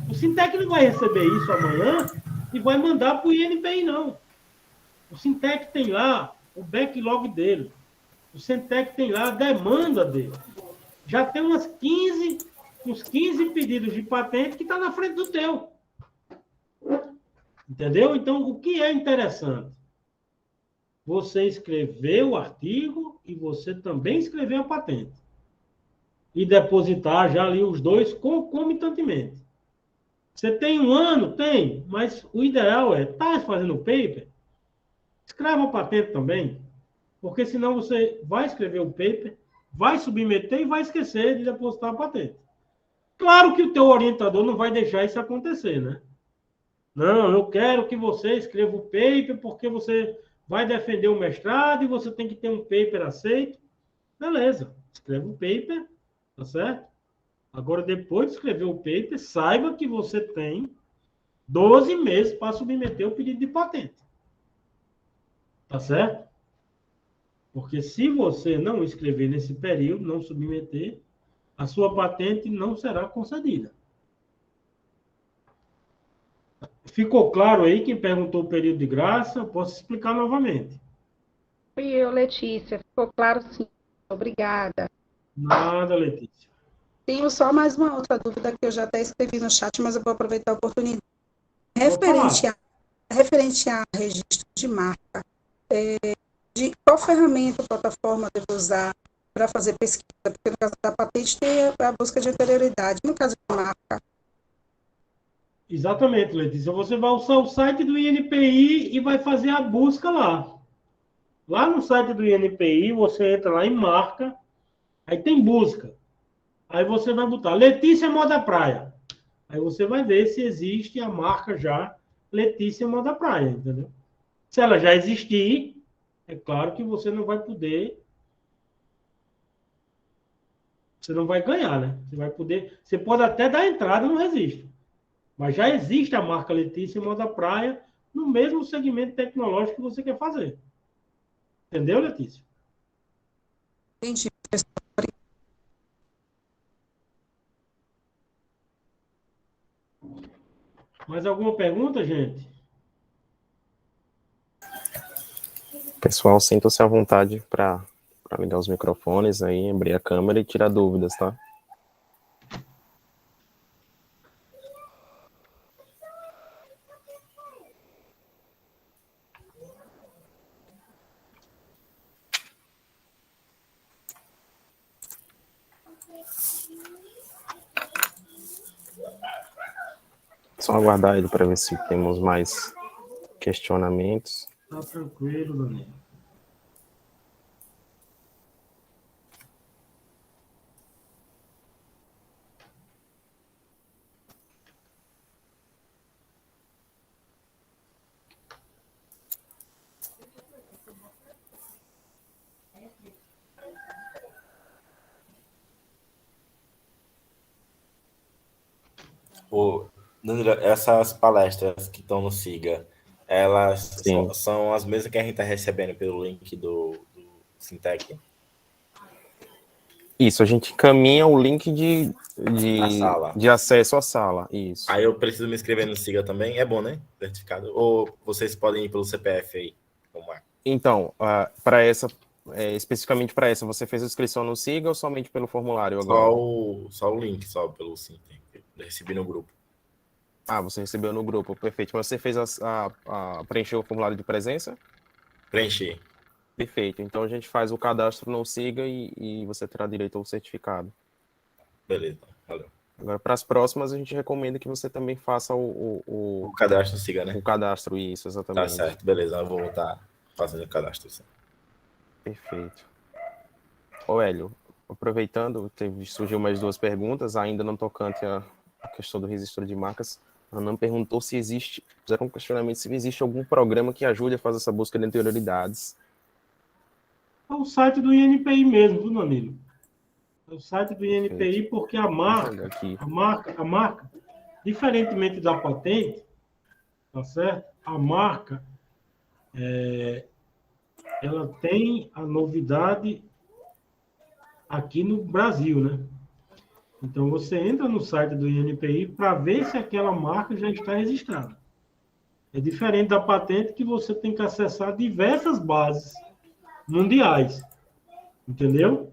[SPEAKER 1] O Sintec não vai receber isso amanhã e vai mandar para o INPI, não. O Sintec tem lá o backlog dele. O Sintec tem lá a demanda dele. Já tem uns 15 pedidos de patente que está na frente do teu. Entendeu? Então, o que é interessante? Você escrever o artigo e você também escrever a patente. E depositar já ali os dois concomitantemente. Você tem um ano? Tem, mas o ideal é, tá fazendo o paper? Escreva a patente também. Porque senão você vai escrever o paper, vai submeter e vai esquecer de depositar a patente. Claro que o teu orientador não vai deixar isso acontecer, né? Não, eu quero que você escreva o paper porque você vai defender o mestrado e você tem que ter um paper aceito. Beleza, escreve o paper, tá certo? Agora, depois de escrever o paper, saiba que você tem 12 meses para submeter o pedido de patente. Tá certo? Porque se você não escrever nesse período, não submeter, a sua patente não será concedida. Ficou claro aí? Quem perguntou o período de graça, eu posso explicar novamente.
[SPEAKER 4] Fui eu, Letícia. Ficou claro, sim. Obrigada.
[SPEAKER 1] Nada, Letícia.
[SPEAKER 4] Tenho só mais uma outra dúvida que eu já até escrevi no chat, mas eu vou aproveitar a oportunidade. Referente a registro de marca, de qual ferramenta ou plataforma devo usar para fazer pesquisa? Porque no caso da patente tem a busca de anterioridade. No caso de marca,
[SPEAKER 1] Exatamente, Letícia. Você vai usar o site do INPI e vai fazer a busca lá. Lá no site do INPI, você entra lá em marca, aí tem busca. Aí você vai botar Letícia Moda Praia. Aí você vai ver se existe a marca já Letícia Moda Praia, entendeu? Se ela já existir, é claro que você não vai poder... Você não vai ganhar, né? Você pode até dar entrada no registro. Mas já existe a marca Letícia Moda Praia no mesmo segmento tecnológico que você quer fazer. Entendeu, Letícia?
[SPEAKER 4] entendi.
[SPEAKER 1] Mais alguma pergunta, gente?
[SPEAKER 2] Pessoal, sintam-se à vontade para ligar os microfones aí, abrir a câmera e tirar dúvidas, tá? Só aguardar ele para ver se temos mais questionamentos.
[SPEAKER 1] Tá tranquilo, Daniel.
[SPEAKER 3] Danilo, essas palestras que estão no SIGA, elas
[SPEAKER 2] Sim.
[SPEAKER 3] são as mesmas que a gente está recebendo pelo link do Sintec?
[SPEAKER 2] Isso, a gente encaminha o link
[SPEAKER 3] sala.
[SPEAKER 2] de acesso à sala. Isso.
[SPEAKER 3] Aí eu preciso me inscrever no SIGA também? É bom, né? Certificado. Ou vocês podem ir pelo CPF aí? Como é?
[SPEAKER 2] Então, para essa, especificamente para essa, você fez a inscrição no SIGA ou somente pelo formulário agora?
[SPEAKER 3] Só o link, só pelo Sintec. Eu recebi no grupo.
[SPEAKER 2] Ah, você recebeu no grupo, perfeito. Mas você fez preencheu o formulário de presença?
[SPEAKER 3] Preenchi.
[SPEAKER 2] Perfeito. Então a gente faz o cadastro no SIGA e você terá direito ao certificado.
[SPEAKER 3] Beleza, valeu.
[SPEAKER 2] Agora, para as próximas, a gente recomenda que você também faça o
[SPEAKER 3] cadastro no SIGA, né?
[SPEAKER 2] O cadastro, isso, exatamente.
[SPEAKER 3] Tá certo, beleza. Eu vou estar fazendo o cadastro. Sim.
[SPEAKER 2] Perfeito. Ô, Hélio, aproveitando, surgiu mais duas perguntas, ainda não tocante à questão do registro de marcas. A Nan perguntou se existe, fizeram um questionamento, se existe algum programa que ajude a fazer essa busca de anterioridades.
[SPEAKER 1] É o site do INPI mesmo, viu, Danilo? É o site do INPI,
[SPEAKER 2] Perfeito.
[SPEAKER 1] porque a marca, diferentemente da patente, tá certo? A marca, ela tem a novidade aqui no Brasil, né? Então, você entra no site do INPI para ver se aquela marca já está registrada. É diferente da patente que você tem que acessar diversas bases mundiais. Entendeu?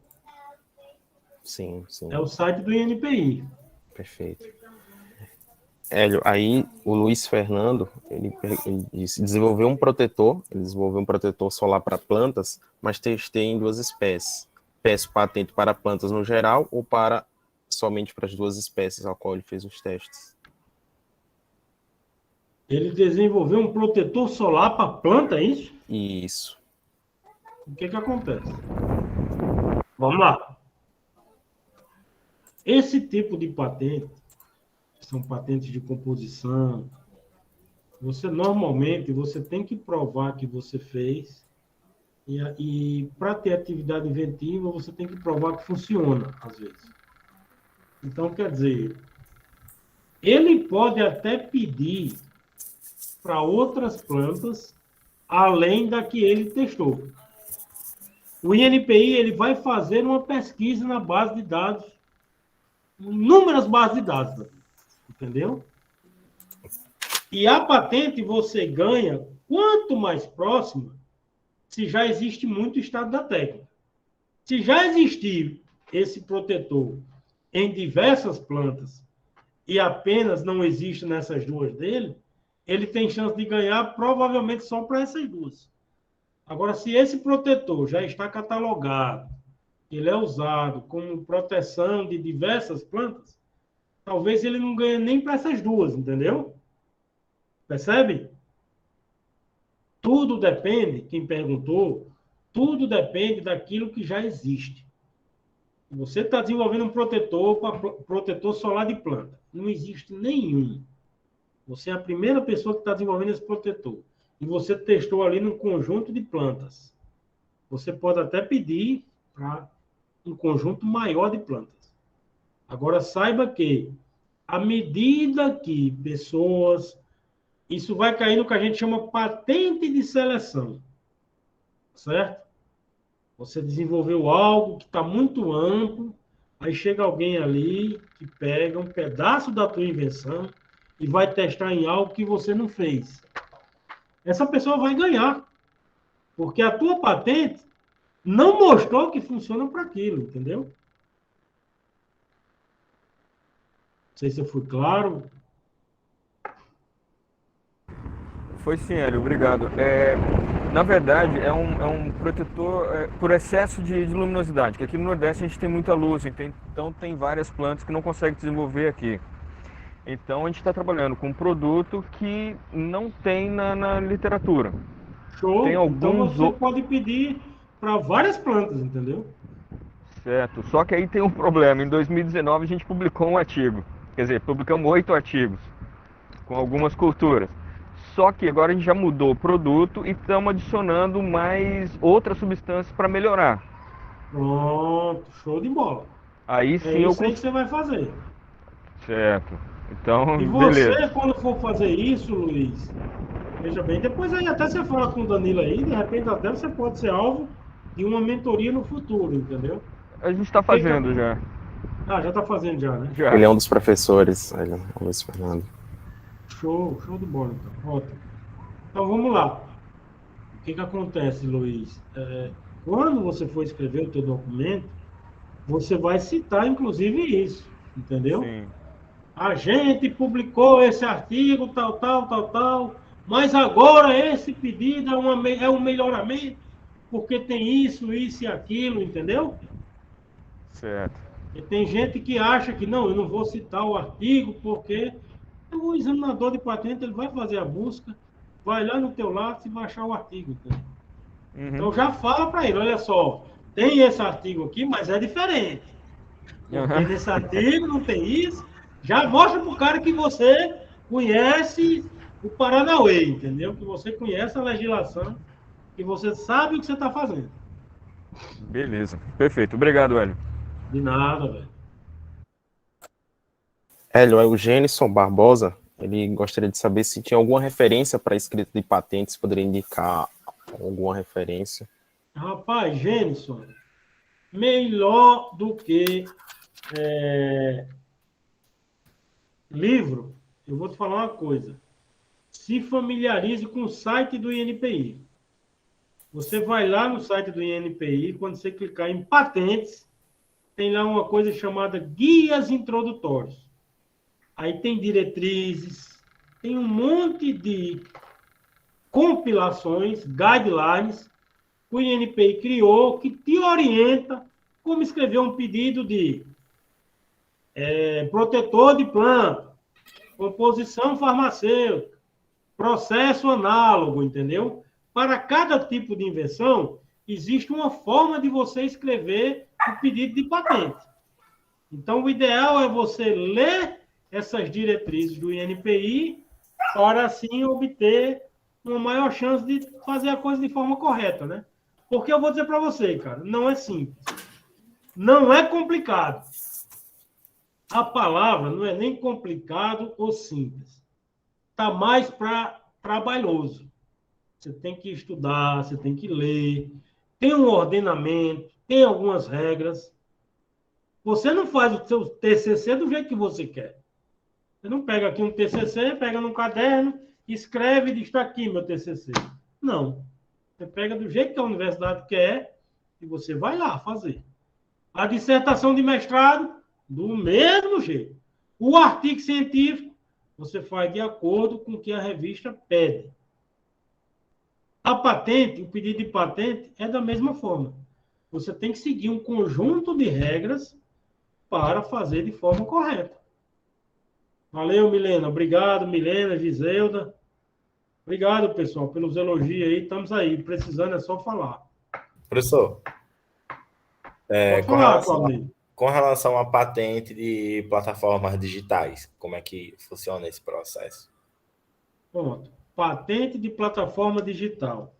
[SPEAKER 2] Sim, sim.
[SPEAKER 1] É o site do INPI.
[SPEAKER 2] Perfeito. Hélio, aí o Luiz Fernando, ele desenvolveu um protetor solar para plantas, mas testei em duas espécies. Peço patente para plantas no geral ou somente para as duas espécies ao qual ele fez os testes?
[SPEAKER 1] Ele desenvolveu um protetor solar para planta, é isso?
[SPEAKER 2] Isso.
[SPEAKER 1] o que acontece? Vamos lá. Esse tipo de patente, que são patentes de composição, normalmente você tem que provar que você fez, e para ter atividade inventiva, você tem que provar que funciona, às vezes. Então, quer dizer, ele pode até pedir para outras plantas, além da que ele testou. O INPI ele vai fazer uma pesquisa na base de dados, inúmeras bases de dados, entendeu? E a patente você ganha quanto mais próxima, se já existe muito estado da técnica. Se já existir esse protetor em diversas plantas e apenas não existe nessas duas dele, ele tem chance de ganhar provavelmente só para essas duas. Agora, se esse protetor já está catalogado, ele é usado como proteção de diversas plantas, talvez ele não ganhe nem para essas duas, entendeu? Percebe? Tudo depende, quem perguntou, tudo depende daquilo que já existe. Você está desenvolvendo um protetor solar de planta. Não existe nenhum. Você é a primeira pessoa que está desenvolvendo esse protetor. E você testou ali num conjunto de plantas. Você pode até pedir para um conjunto maior de plantas. Agora, saiba que, à medida que pessoas... Isso vai cair no que a gente chama patente de seleção. Certo? Você desenvolveu algo que está muito amplo, aí chega alguém ali que pega um pedaço da tua invenção e vai testar em algo que você não fez. Essa pessoa vai ganhar, porque a tua patente não mostrou que funciona para aquilo, entendeu? Não sei se eu fui claro.
[SPEAKER 5] Foi sim, Hélio, obrigado. Na verdade, é um protetor por excesso de luminosidade, que aqui no Nordeste a gente tem muita luz, então tem várias plantas que não conseguem desenvolver aqui. Então a gente está trabalhando com um produto que não tem na literatura.
[SPEAKER 1] Show!
[SPEAKER 5] Tem alguns
[SPEAKER 1] então você pode pedir para várias plantas, entendeu?
[SPEAKER 5] Certo, só que aí tem um problema. Em 2019 a gente publicou um artigo, quer dizer, publicamos 8 artigos com algumas culturas. Só que agora a gente já mudou o produto e estamos adicionando mais outras substâncias para melhorar.
[SPEAKER 1] Pronto, show de bola.
[SPEAKER 5] Aí sim
[SPEAKER 1] isso aí que você vai fazer.
[SPEAKER 5] Certo. Então,
[SPEAKER 1] e você,
[SPEAKER 5] beleza.
[SPEAKER 1] Quando for fazer isso, Luiz, veja bem, depois aí até você fala com o Danilo aí, de repente até você pode ser alvo de uma mentoria no futuro, entendeu?
[SPEAKER 5] A gente está fazendo já.
[SPEAKER 1] Ah, já está fazendo já, né?
[SPEAKER 5] Já.
[SPEAKER 2] Ele é um dos professores, ele é o Luiz Fernando.
[SPEAKER 1] Show de bola, então. Ótimo. Então, vamos lá. O que acontece, Luiz? Quando você for escrever o teu documento, você vai citar, inclusive, isso, entendeu?
[SPEAKER 5] Sim.
[SPEAKER 1] A gente publicou esse artigo, tal, mas agora esse pedido é um melhoramento, porque tem isso e aquilo, entendeu?
[SPEAKER 5] Certo.
[SPEAKER 1] E tem gente que acha que, não, eu não vou citar o artigo, porque o examinador de patente ele vai fazer a busca, vai lá no teu lápis e vai achar o artigo. Entendeu?
[SPEAKER 5] Uhum.
[SPEAKER 1] Então já fala para ele, olha só, tem esse artigo aqui, mas é diferente. Porque nesse artigo não tem isso. Já mostra para o cara que você conhece o Paranauê, entendeu? Que você conhece a legislação, que você sabe o que você está fazendo.
[SPEAKER 5] Beleza, perfeito. Obrigado, Hélio.
[SPEAKER 1] De nada, velho.
[SPEAKER 2] Hélio, é o Gênison Barbosa. Ele gostaria de saber se tinha alguma referência para escrita de patentes, poderia indicar alguma referência.
[SPEAKER 1] Rapaz, Gênison, melhor do que livro, eu vou te falar uma coisa. Se familiarize com o site do INPI. Você vai lá no site do INPI, quando você clicar em patentes, tem lá uma coisa chamada guias introdutórios. Aí tem diretrizes, tem um monte de compilações, guidelines, que o INPI criou, que te orienta como escrever um pedido de protetor de planta, composição farmacêutica, processo análogo, entendeu? Para cada tipo de invenção, existe uma forma de você escrever o pedido de patente. Então, o ideal é você ler essas diretrizes do INPI para, assim, obter uma maior chance de fazer a coisa de forma correta, né? Porque eu vou dizer para você, cara, não é simples. Não é complicado. A palavra não é nem complicado ou simples. Está mais para trabalhoso. Você tem que estudar, você tem que ler, tem um ordenamento, tem algumas regras. Você não faz o seu TCC do jeito que você quer. Você não pega aqui um TCC, pega num caderno, escreve e diz, está aqui meu TCC. Não. Você pega do jeito que a universidade quer e você vai lá fazer. A dissertação de mestrado, do mesmo jeito. O artigo científico, você faz de acordo com o que a revista pede. A patente, o pedido de patente, é da mesma forma. Você tem que seguir um conjunto de regras para fazer de forma correta. Valeu, Milena. Obrigado, Milena, Giselda. Obrigado, pessoal, pelos elogios aí. Estamos aí. Precisando é só falar.
[SPEAKER 3] Professor,
[SPEAKER 1] Pode falar, Claudinho.
[SPEAKER 3] com relação à patente de plataformas digitais, como é que funciona esse processo?
[SPEAKER 1] Pronto. Patente de plataforma digital.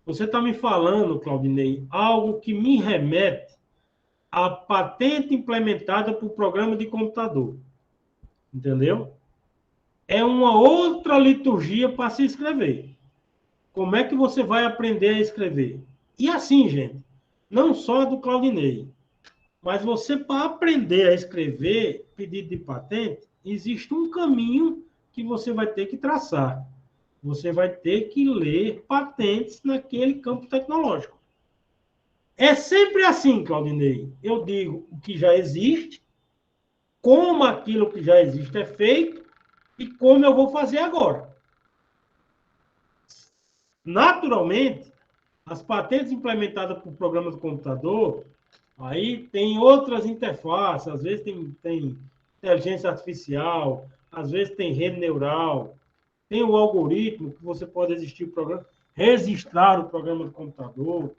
[SPEAKER 1] Você está me falando, Claudinei, algo que me remete à patente implementada por programa de computador. Entendeu? É uma outra liturgia para se escrever. Como é que você vai aprender a escrever? E assim, gente, não só do Claudinei, mas você, para aprender a escrever pedido de patente, existe um caminho que você vai ter que traçar. Você vai ter que ler patentes naquele campo tecnológico. É sempre assim, Claudinei. Eu digo o que já existe, como aquilo que já existe é feito e como eu vou fazer agora. Naturalmente, as patentes implementadas por programa do computador, aí tem outras interfaces, às vezes tem inteligência artificial, às vezes tem rede neural, tem o algoritmo que você pode registrar o programa do computador,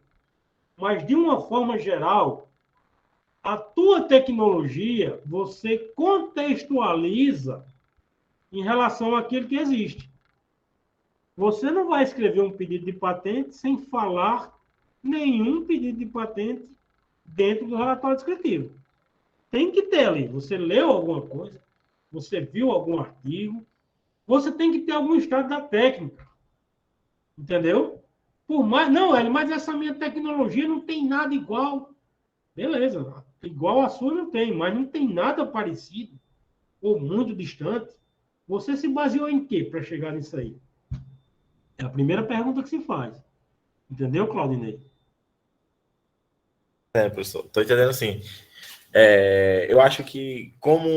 [SPEAKER 1] mas de uma forma geral, a tua tecnologia, você contextualiza em relação àquilo que existe. Você não vai escrever um pedido de patente sem falar nenhum pedido de patente dentro do relatório descritivo. Tem que ter ali. Você leu alguma coisa, você viu algum artigo, você tem que ter algum estado da técnica. Entendeu? Por mais... Não, Hélio, mas essa minha tecnologia não tem nada igual. Beleza. Igual a sua não tem, mas não tem nada parecido ou muito distante. Você se baseou em quê para chegar nisso aí? É a primeira pergunta que se faz. Entendeu, Claudinei?
[SPEAKER 3] Professor, estou entendendo assim. Eu acho que, como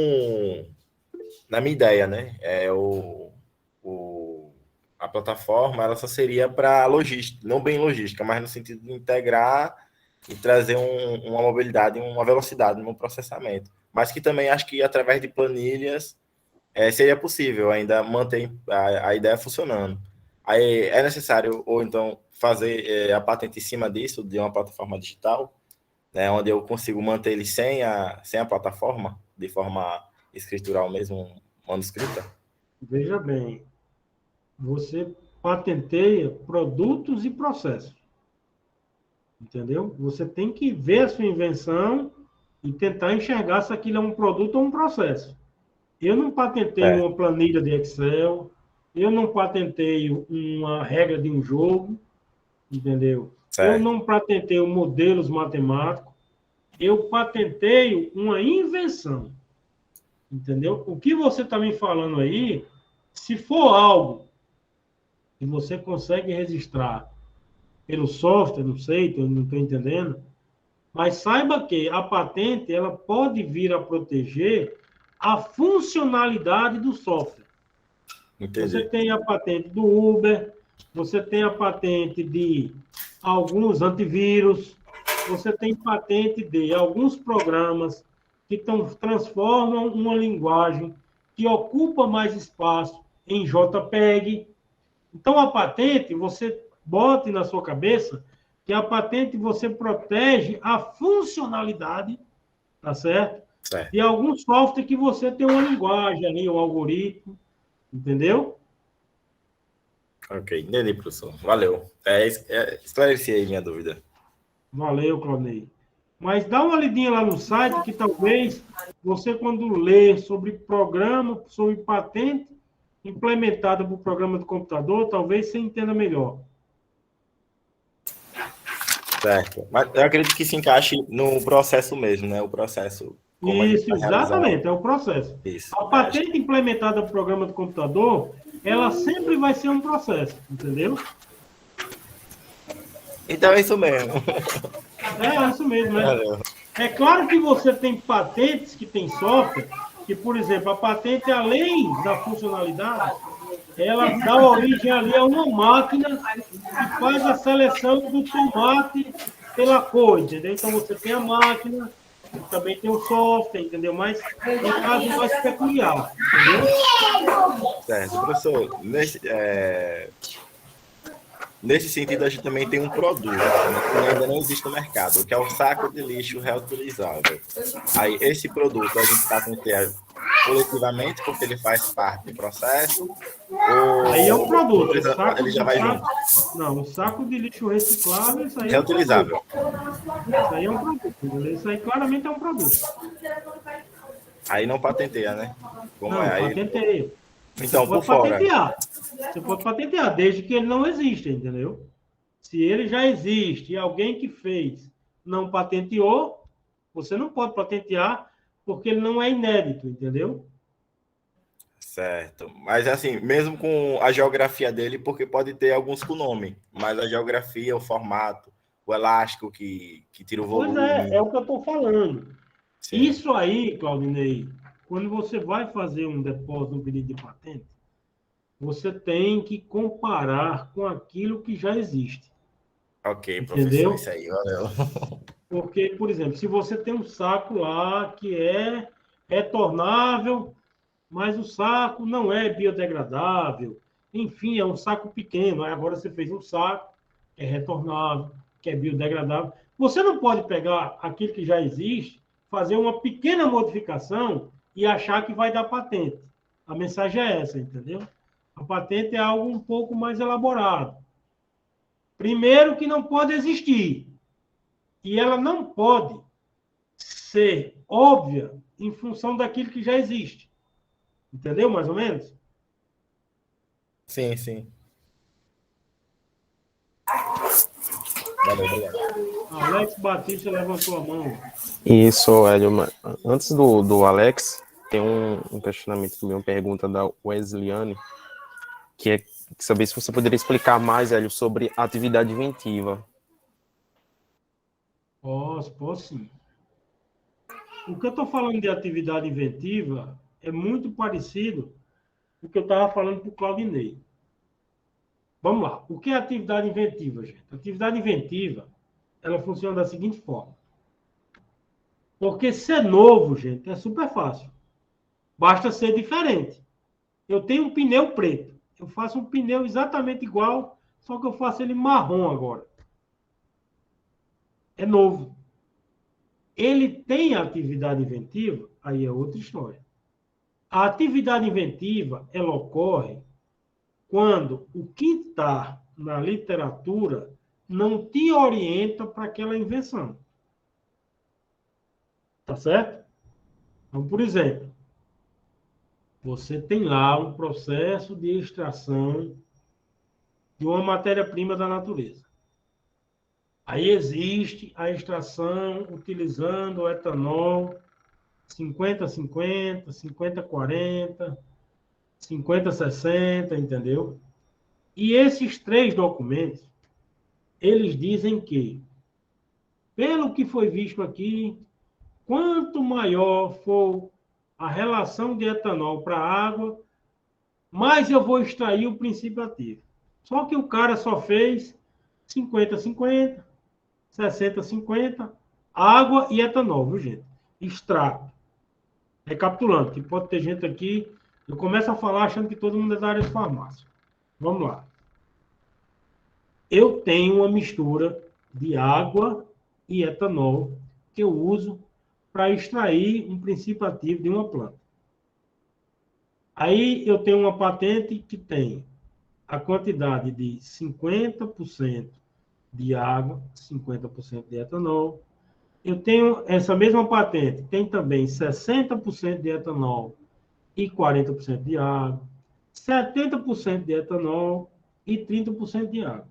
[SPEAKER 3] na minha ideia, né, a plataforma ela só seria para logística, não bem logística, mas no sentido de integrar e trazer uma mobilidade, uma velocidade no processamento. Mas que também acho que através de planilhas seria possível ainda manter a ideia funcionando. Aí é necessário, ou então, fazer a patente em cima disso, de uma plataforma digital, né, onde eu consigo manter ele sem a plataforma, de forma escritural mesmo, manuscrita?
[SPEAKER 1] Veja bem, você patenteia produtos e processos. Entendeu? Você tem que ver a sua invenção e tentar enxergar se aquilo é um produto ou um processo. Eu não patenteio uma planilha de Excel, eu não patenteio uma regra de um jogo, entendeu?
[SPEAKER 3] Certo.
[SPEAKER 1] Eu não patenteio modelos matemáticos, eu patenteio uma invenção, entendeu? O que você está me falando aí, se for algo que você consegue registrar pelo software, não sei, não estou entendendo, mas saiba que a patente ela pode vir a proteger a funcionalidade do software.
[SPEAKER 3] Entendi.
[SPEAKER 1] Você tem a patente do Uber, você tem a patente de alguns antivírus, você tem patente de alguns programas que transformam uma linguagem que ocupa mais espaço em JPEG. Então, a patente, você bote na sua cabeça que a patente você protege a funcionalidade, tá certo?
[SPEAKER 3] Certo.
[SPEAKER 1] E algum software que você tem uma linguagem ali, um algoritmo, entendeu?
[SPEAKER 3] Ok, entendi, professor. Valeu. Esclareci aí minha dúvida.
[SPEAKER 1] Valeu, Claudinei. Mas dá uma lidinha lá no site que talvez você, quando lê sobre programa, sobre patente implementada para o programa do computador, talvez você entenda melhor.
[SPEAKER 3] Certo. Mas eu acredito que se encaixe no processo mesmo, né? O processo, como a gente
[SPEAKER 1] Isso,
[SPEAKER 3] vai realizar
[SPEAKER 1] exatamente, é o processo.
[SPEAKER 3] isso.
[SPEAKER 1] A patente implementada para o programa do computador, ela sempre vai ser um processo, entendeu?
[SPEAKER 3] Então é isso mesmo.
[SPEAKER 1] É isso mesmo, né?
[SPEAKER 3] Valeu.
[SPEAKER 1] É claro que você tem patentes que tem software, que, por exemplo, a patente, além da funcionalidade, ela dá origem ali a uma máquina que faz a seleção do tomate pela cor, entendeu? Então, você tem a máquina, e também tem o software, entendeu? Mas em caso mais peculiar, entendeu?
[SPEAKER 3] Certo. Professor, nesse sentido, a gente também tem um produto, né, que ainda não existe no mercado, que é o saco de lixo reutilizável. Aí, esse produto a gente patenteia coletivamente, porque ele faz parte do processo, ou
[SPEAKER 1] Aí é um produto. O saco,
[SPEAKER 3] ele já vai junto?
[SPEAKER 1] não, o saco de lixo reciclável, isso aí é um produto.
[SPEAKER 3] Reutilizável.
[SPEAKER 1] Isso aí é um produto, entendeu? Isso aí claramente é um produto.
[SPEAKER 3] Aí não patenteia, né? Como
[SPEAKER 1] Não,
[SPEAKER 3] é? Aí,
[SPEAKER 1] patenteia.
[SPEAKER 3] então,
[SPEAKER 1] Você
[SPEAKER 3] por
[SPEAKER 1] pode
[SPEAKER 3] fora.
[SPEAKER 1] patentear. Você pode patentear, desde que ele não exista, entendeu? Se ele já existe e alguém que fez não patenteou, você não pode patentear porque ele não é inédito, entendeu?
[SPEAKER 3] Certo. Mas assim, mesmo com a geografia dele, porque pode ter alguns com nome, mas a geografia, o formato, o elástico que tira o
[SPEAKER 1] Pois
[SPEAKER 3] volume.
[SPEAKER 1] é o que eu estou falando.
[SPEAKER 3] Sim.
[SPEAKER 1] Isso aí, Claudinei, quando você vai fazer um depósito, um pedido de patente, você tem que comparar com aquilo que já existe,
[SPEAKER 3] Ok, professor,
[SPEAKER 1] entendeu?
[SPEAKER 3] isso aí, valeu.
[SPEAKER 1] Porque, por exemplo, se você tem um saco lá que é retornável, mas o saco não é biodegradável, enfim, é um saco pequeno, aí agora você fez um saco que é retornável, que é biodegradável. Você não pode pegar aquilo que já existe, fazer uma pequena modificação e achar que vai dar patente. A mensagem é essa, entendeu? A patente é algo um pouco mais elaborado. Primeiro, que não pode existir. E ela não pode ser óbvia em função daquilo que já existe. Entendeu, mais ou menos?
[SPEAKER 3] Sim, sim. Valeu, obrigado.
[SPEAKER 1] Alex Batista levantou a mão.
[SPEAKER 2] Isso, Hélio. Antes do Alex, tem um questionamento também, uma pergunta da Wesleyane, que é saber se você poderia explicar mais, Hélio, sobre atividade inventiva.
[SPEAKER 1] Posso sim. O que eu estou falando de atividade inventiva é muito parecido com o que eu estava falando para o Claudinei. Vamos lá. O que é atividade inventiva, gente? Atividade inventiva, ela funciona da seguinte forma. Porque ser novo, gente, é super fácil. Basta ser diferente. Eu tenho um pneu preto. Eu faço um pneu exatamente igual, só que eu faço ele marrom agora. É novo. Ele tem atividade inventiva? Aí é outra história. A atividade inventiva, ela ocorre quando o que está na literatura não te orienta para aquela invenção. Tá certo? Então, por exemplo, você tem lá um processo de extração de uma matéria-prima da natureza. Aí existe a extração utilizando o etanol 50-50, 50-40, 50-60, entendeu? E esses três documentos, eles dizem que, pelo que foi visto aqui, quanto maior for a relação de etanol para a água, mais eu vou extrair o princípio ativo. Só que o cara só fez 50-50, 60-50, água e etanol, viu, gente? Extrato. Recapitulando, que pode ter gente aqui, eu começo a falar achando que todo mundo é da área de farmácia. Vamos lá. Eu tenho uma mistura de água e etanol que eu uso para extrair um princípio ativo de uma planta. Aí eu tenho uma patente que tem a quantidade de 50% de água, 50% de etanol. Eu tenho essa mesma patente, tem também 60% de etanol e 40% de água, 70% de etanol e 30% de água.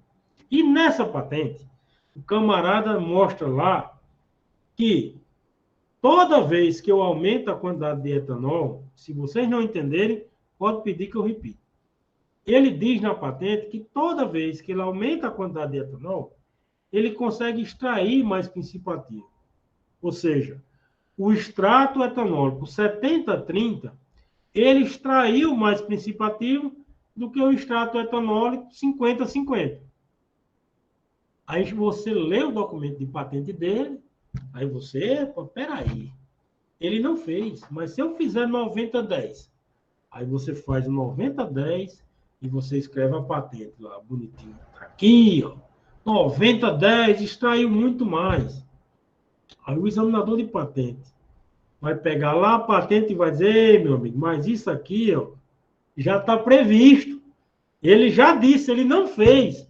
[SPEAKER 1] E nessa patente, o camarada mostra lá que toda vez que eu aumento a quantidade de etanol, se vocês não entenderem, pode pedir que eu repita. Ele diz na patente que toda vez que ele aumenta a quantidade de etanol, ele consegue extrair mais princípio ativo. Ou seja, o extrato etanólico 70-30, ele extraiu mais princípio ativo do que o extrato etanólico 50-50. Aí você lê o documento de patente dele, aí você, peraí, ele não fez, mas se eu fizer 90-10, aí você faz 90-10 e você escreve a patente lá, bonitinho. Aqui, ó, 90-10, extraiu muito mais. Aí o examinador de patente vai pegar lá a patente e vai dizer, ei, meu amigo, mas isso aqui, ó, já está previsto. Ele já disse, ele não fez,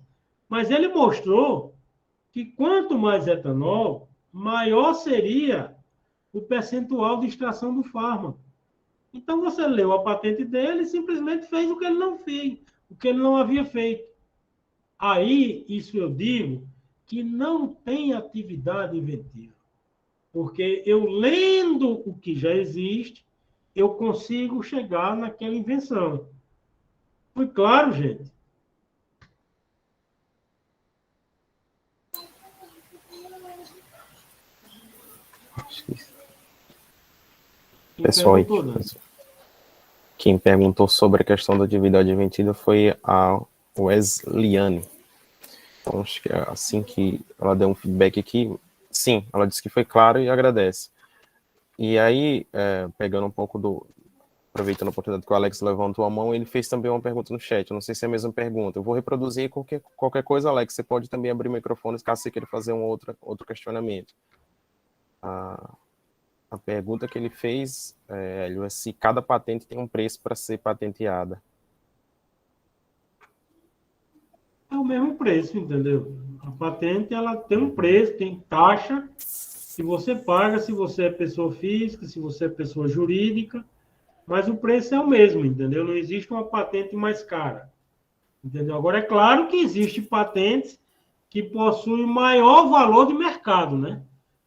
[SPEAKER 1] mas ele mostrou que quanto mais etanol, maior seria o percentual de extração do fármaco. Então você leu a patente dele e simplesmente fez o que ele não fez, o que ele não havia feito. Aí, isso eu digo que não tem atividade inventiva. Porque eu lendo o que já existe, eu consigo chegar naquela invenção. Foi claro, gente?
[SPEAKER 2] Pessoal, quem perguntou sobre a questão da atividade inventiva foi a Wesleyane. Então, acho que é assim que ela deu um feedback aqui, sim, ela disse que foi claro e agradece. E aí, pegando um pouco aproveitando a oportunidade que o Alex levantou a mão, ele fez também uma pergunta no chat, eu não sei se é a mesma pergunta, eu vou reproduzir qualquer coisa, Alex, você pode também abrir o microfone caso você queira fazer outro questionamento. A pergunta que ele fez, Hélio, é se cada patente tem um preço para ser patenteada.
[SPEAKER 1] É o mesmo preço, entendeu? A patente, ela tem um preço, tem taxa que você paga se você é pessoa física, se você é pessoa jurídica, mas o preço é o mesmo, entendeu? Não existe uma patente mais cara, entendeu? Agora, é claro que existem patentes que possuem maior valor de mercado, né?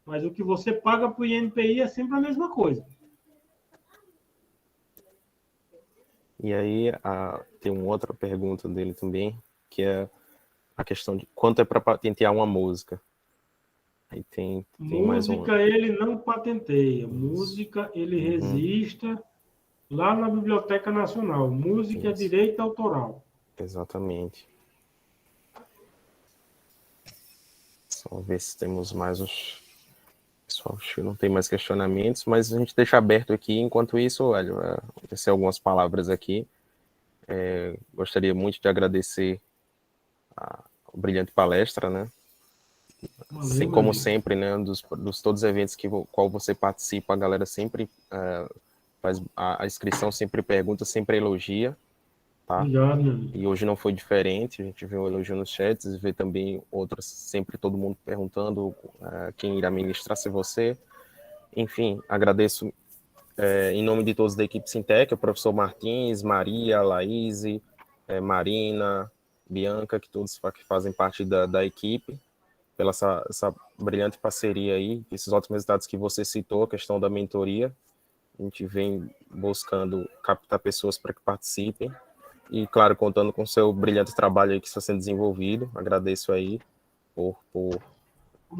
[SPEAKER 1] Mas o que você paga para o INPI é sempre a mesma coisa.
[SPEAKER 2] E aí, tem uma outra pergunta dele também, que é a questão de quanto é para patentear uma música. Aí tem mais uma.
[SPEAKER 1] Música ele não patenteia. Música ele registra lá na Biblioteca Nacional. Música é direito autoral.
[SPEAKER 2] Exatamente. Só ver se temos mais os... Pessoal, acho que não tem mais questionamentos, mas a gente deixa aberto aqui. Enquanto isso, Hélio, acontecer algumas palavras aqui. Gostaria muito de agradecer a brilhante palestra, né? Assim como sempre, né, dos todos os eventos qual você participa, a galera sempre faz a inscrição, sempre pergunta, sempre elogia, tá?
[SPEAKER 1] Obrigado.
[SPEAKER 2] E hoje não foi diferente, a gente vê um elogio nos chats, vê também outras, sempre todo mundo perguntando quem irá ministrar, se você. Enfim, agradeço em nome de todos da equipe Sintec, o professor Martins, Maria, Laís, Marina, Bianca, que todos que fazem parte da equipe, pela essa brilhante parceria aí, esses ótimos resultados que você citou, a questão da mentoria. A gente vem buscando captar pessoas para que participem e, claro, contando com o seu brilhante trabalho aí que está sendo desenvolvido. Agradeço aí por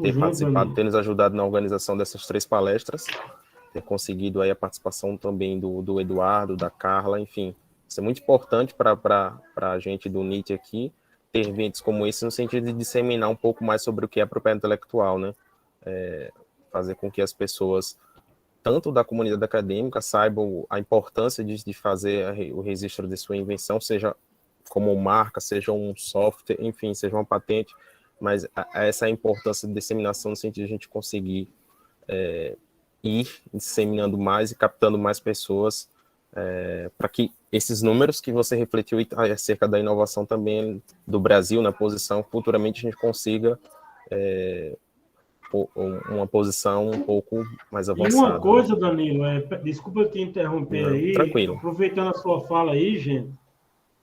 [SPEAKER 2] ter participado, ter nos ajudado na organização dessas 3 palestras, ter conseguido aí a participação também do Eduardo, da Carla, enfim. Isso é muito importante para a gente do NIT aqui, ter eventos como esse no sentido de disseminar um pouco mais sobre o que é propriedade intelectual, né? Fazer com que as pessoas, tanto da comunidade acadêmica, saibam a importância de fazer o registro de sua invenção, seja como marca, seja um software, enfim, seja uma patente, mas essa é a importância de disseminação no sentido de a gente conseguir ir disseminando mais e captando mais pessoas para que esses números que você refletiu acerca da inovação também do Brasil na posição, futuramente a gente consiga uma posição um pouco mais avançada.
[SPEAKER 1] E uma coisa, Danilo, desculpa te interromper aí,
[SPEAKER 2] tranquilo.
[SPEAKER 1] Aproveitando a sua fala aí, gente,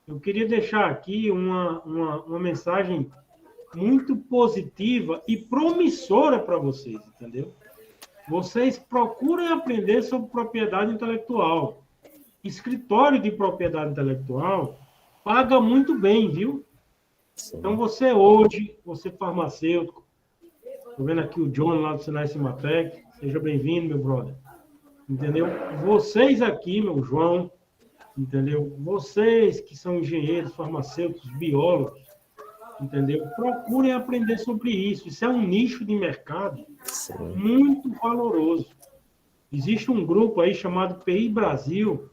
[SPEAKER 1] eu queria deixar aqui uma mensagem muito positiva e promissora para vocês, entendeu? Vocês procurem aprender sobre propriedade intelectual. Escritório de propriedade intelectual paga muito bem, viu? Sim. Então, você farmacêutico, estou vendo aqui o John lá do Sinai Cimatec, seja bem-vindo, meu brother. Entendeu? Vocês aqui, meu João, entendeu? Vocês que são engenheiros, farmacêuticos, biólogos, entendeu? Procurem aprender sobre isso. Isso é um nicho de mercado muito valoroso. Existe um grupo aí chamado PI Brasil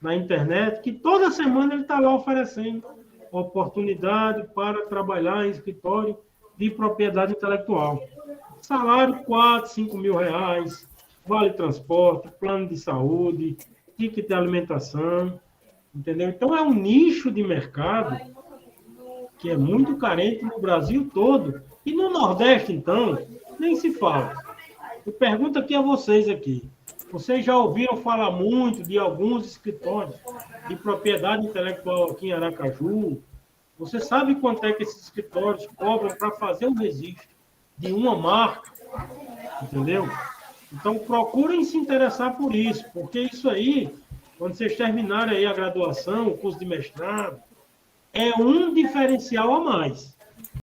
[SPEAKER 1] na internet que toda semana ele está lá oferecendo oportunidade para trabalhar em escritório de propriedade intelectual. Salário 4, 5 mil reais, vale transporte, plano de saúde, ticket de alimentação, entendeu? Então é um nicho de mercado que é muito carente no Brasil todo. E no Nordeste, então, nem se fala. Eu pergunto aqui a vocês aqui. Vocês já ouviram falar muito de alguns escritórios de propriedade intelectual aqui em Aracaju? Você sabe quanto é que esses escritórios cobram para fazer um registro de uma marca? Entendeu? Então, procurem se interessar por isso, porque isso aí, quando vocês terminarem aí a graduação, o curso de mestrado, é um diferencial a mais.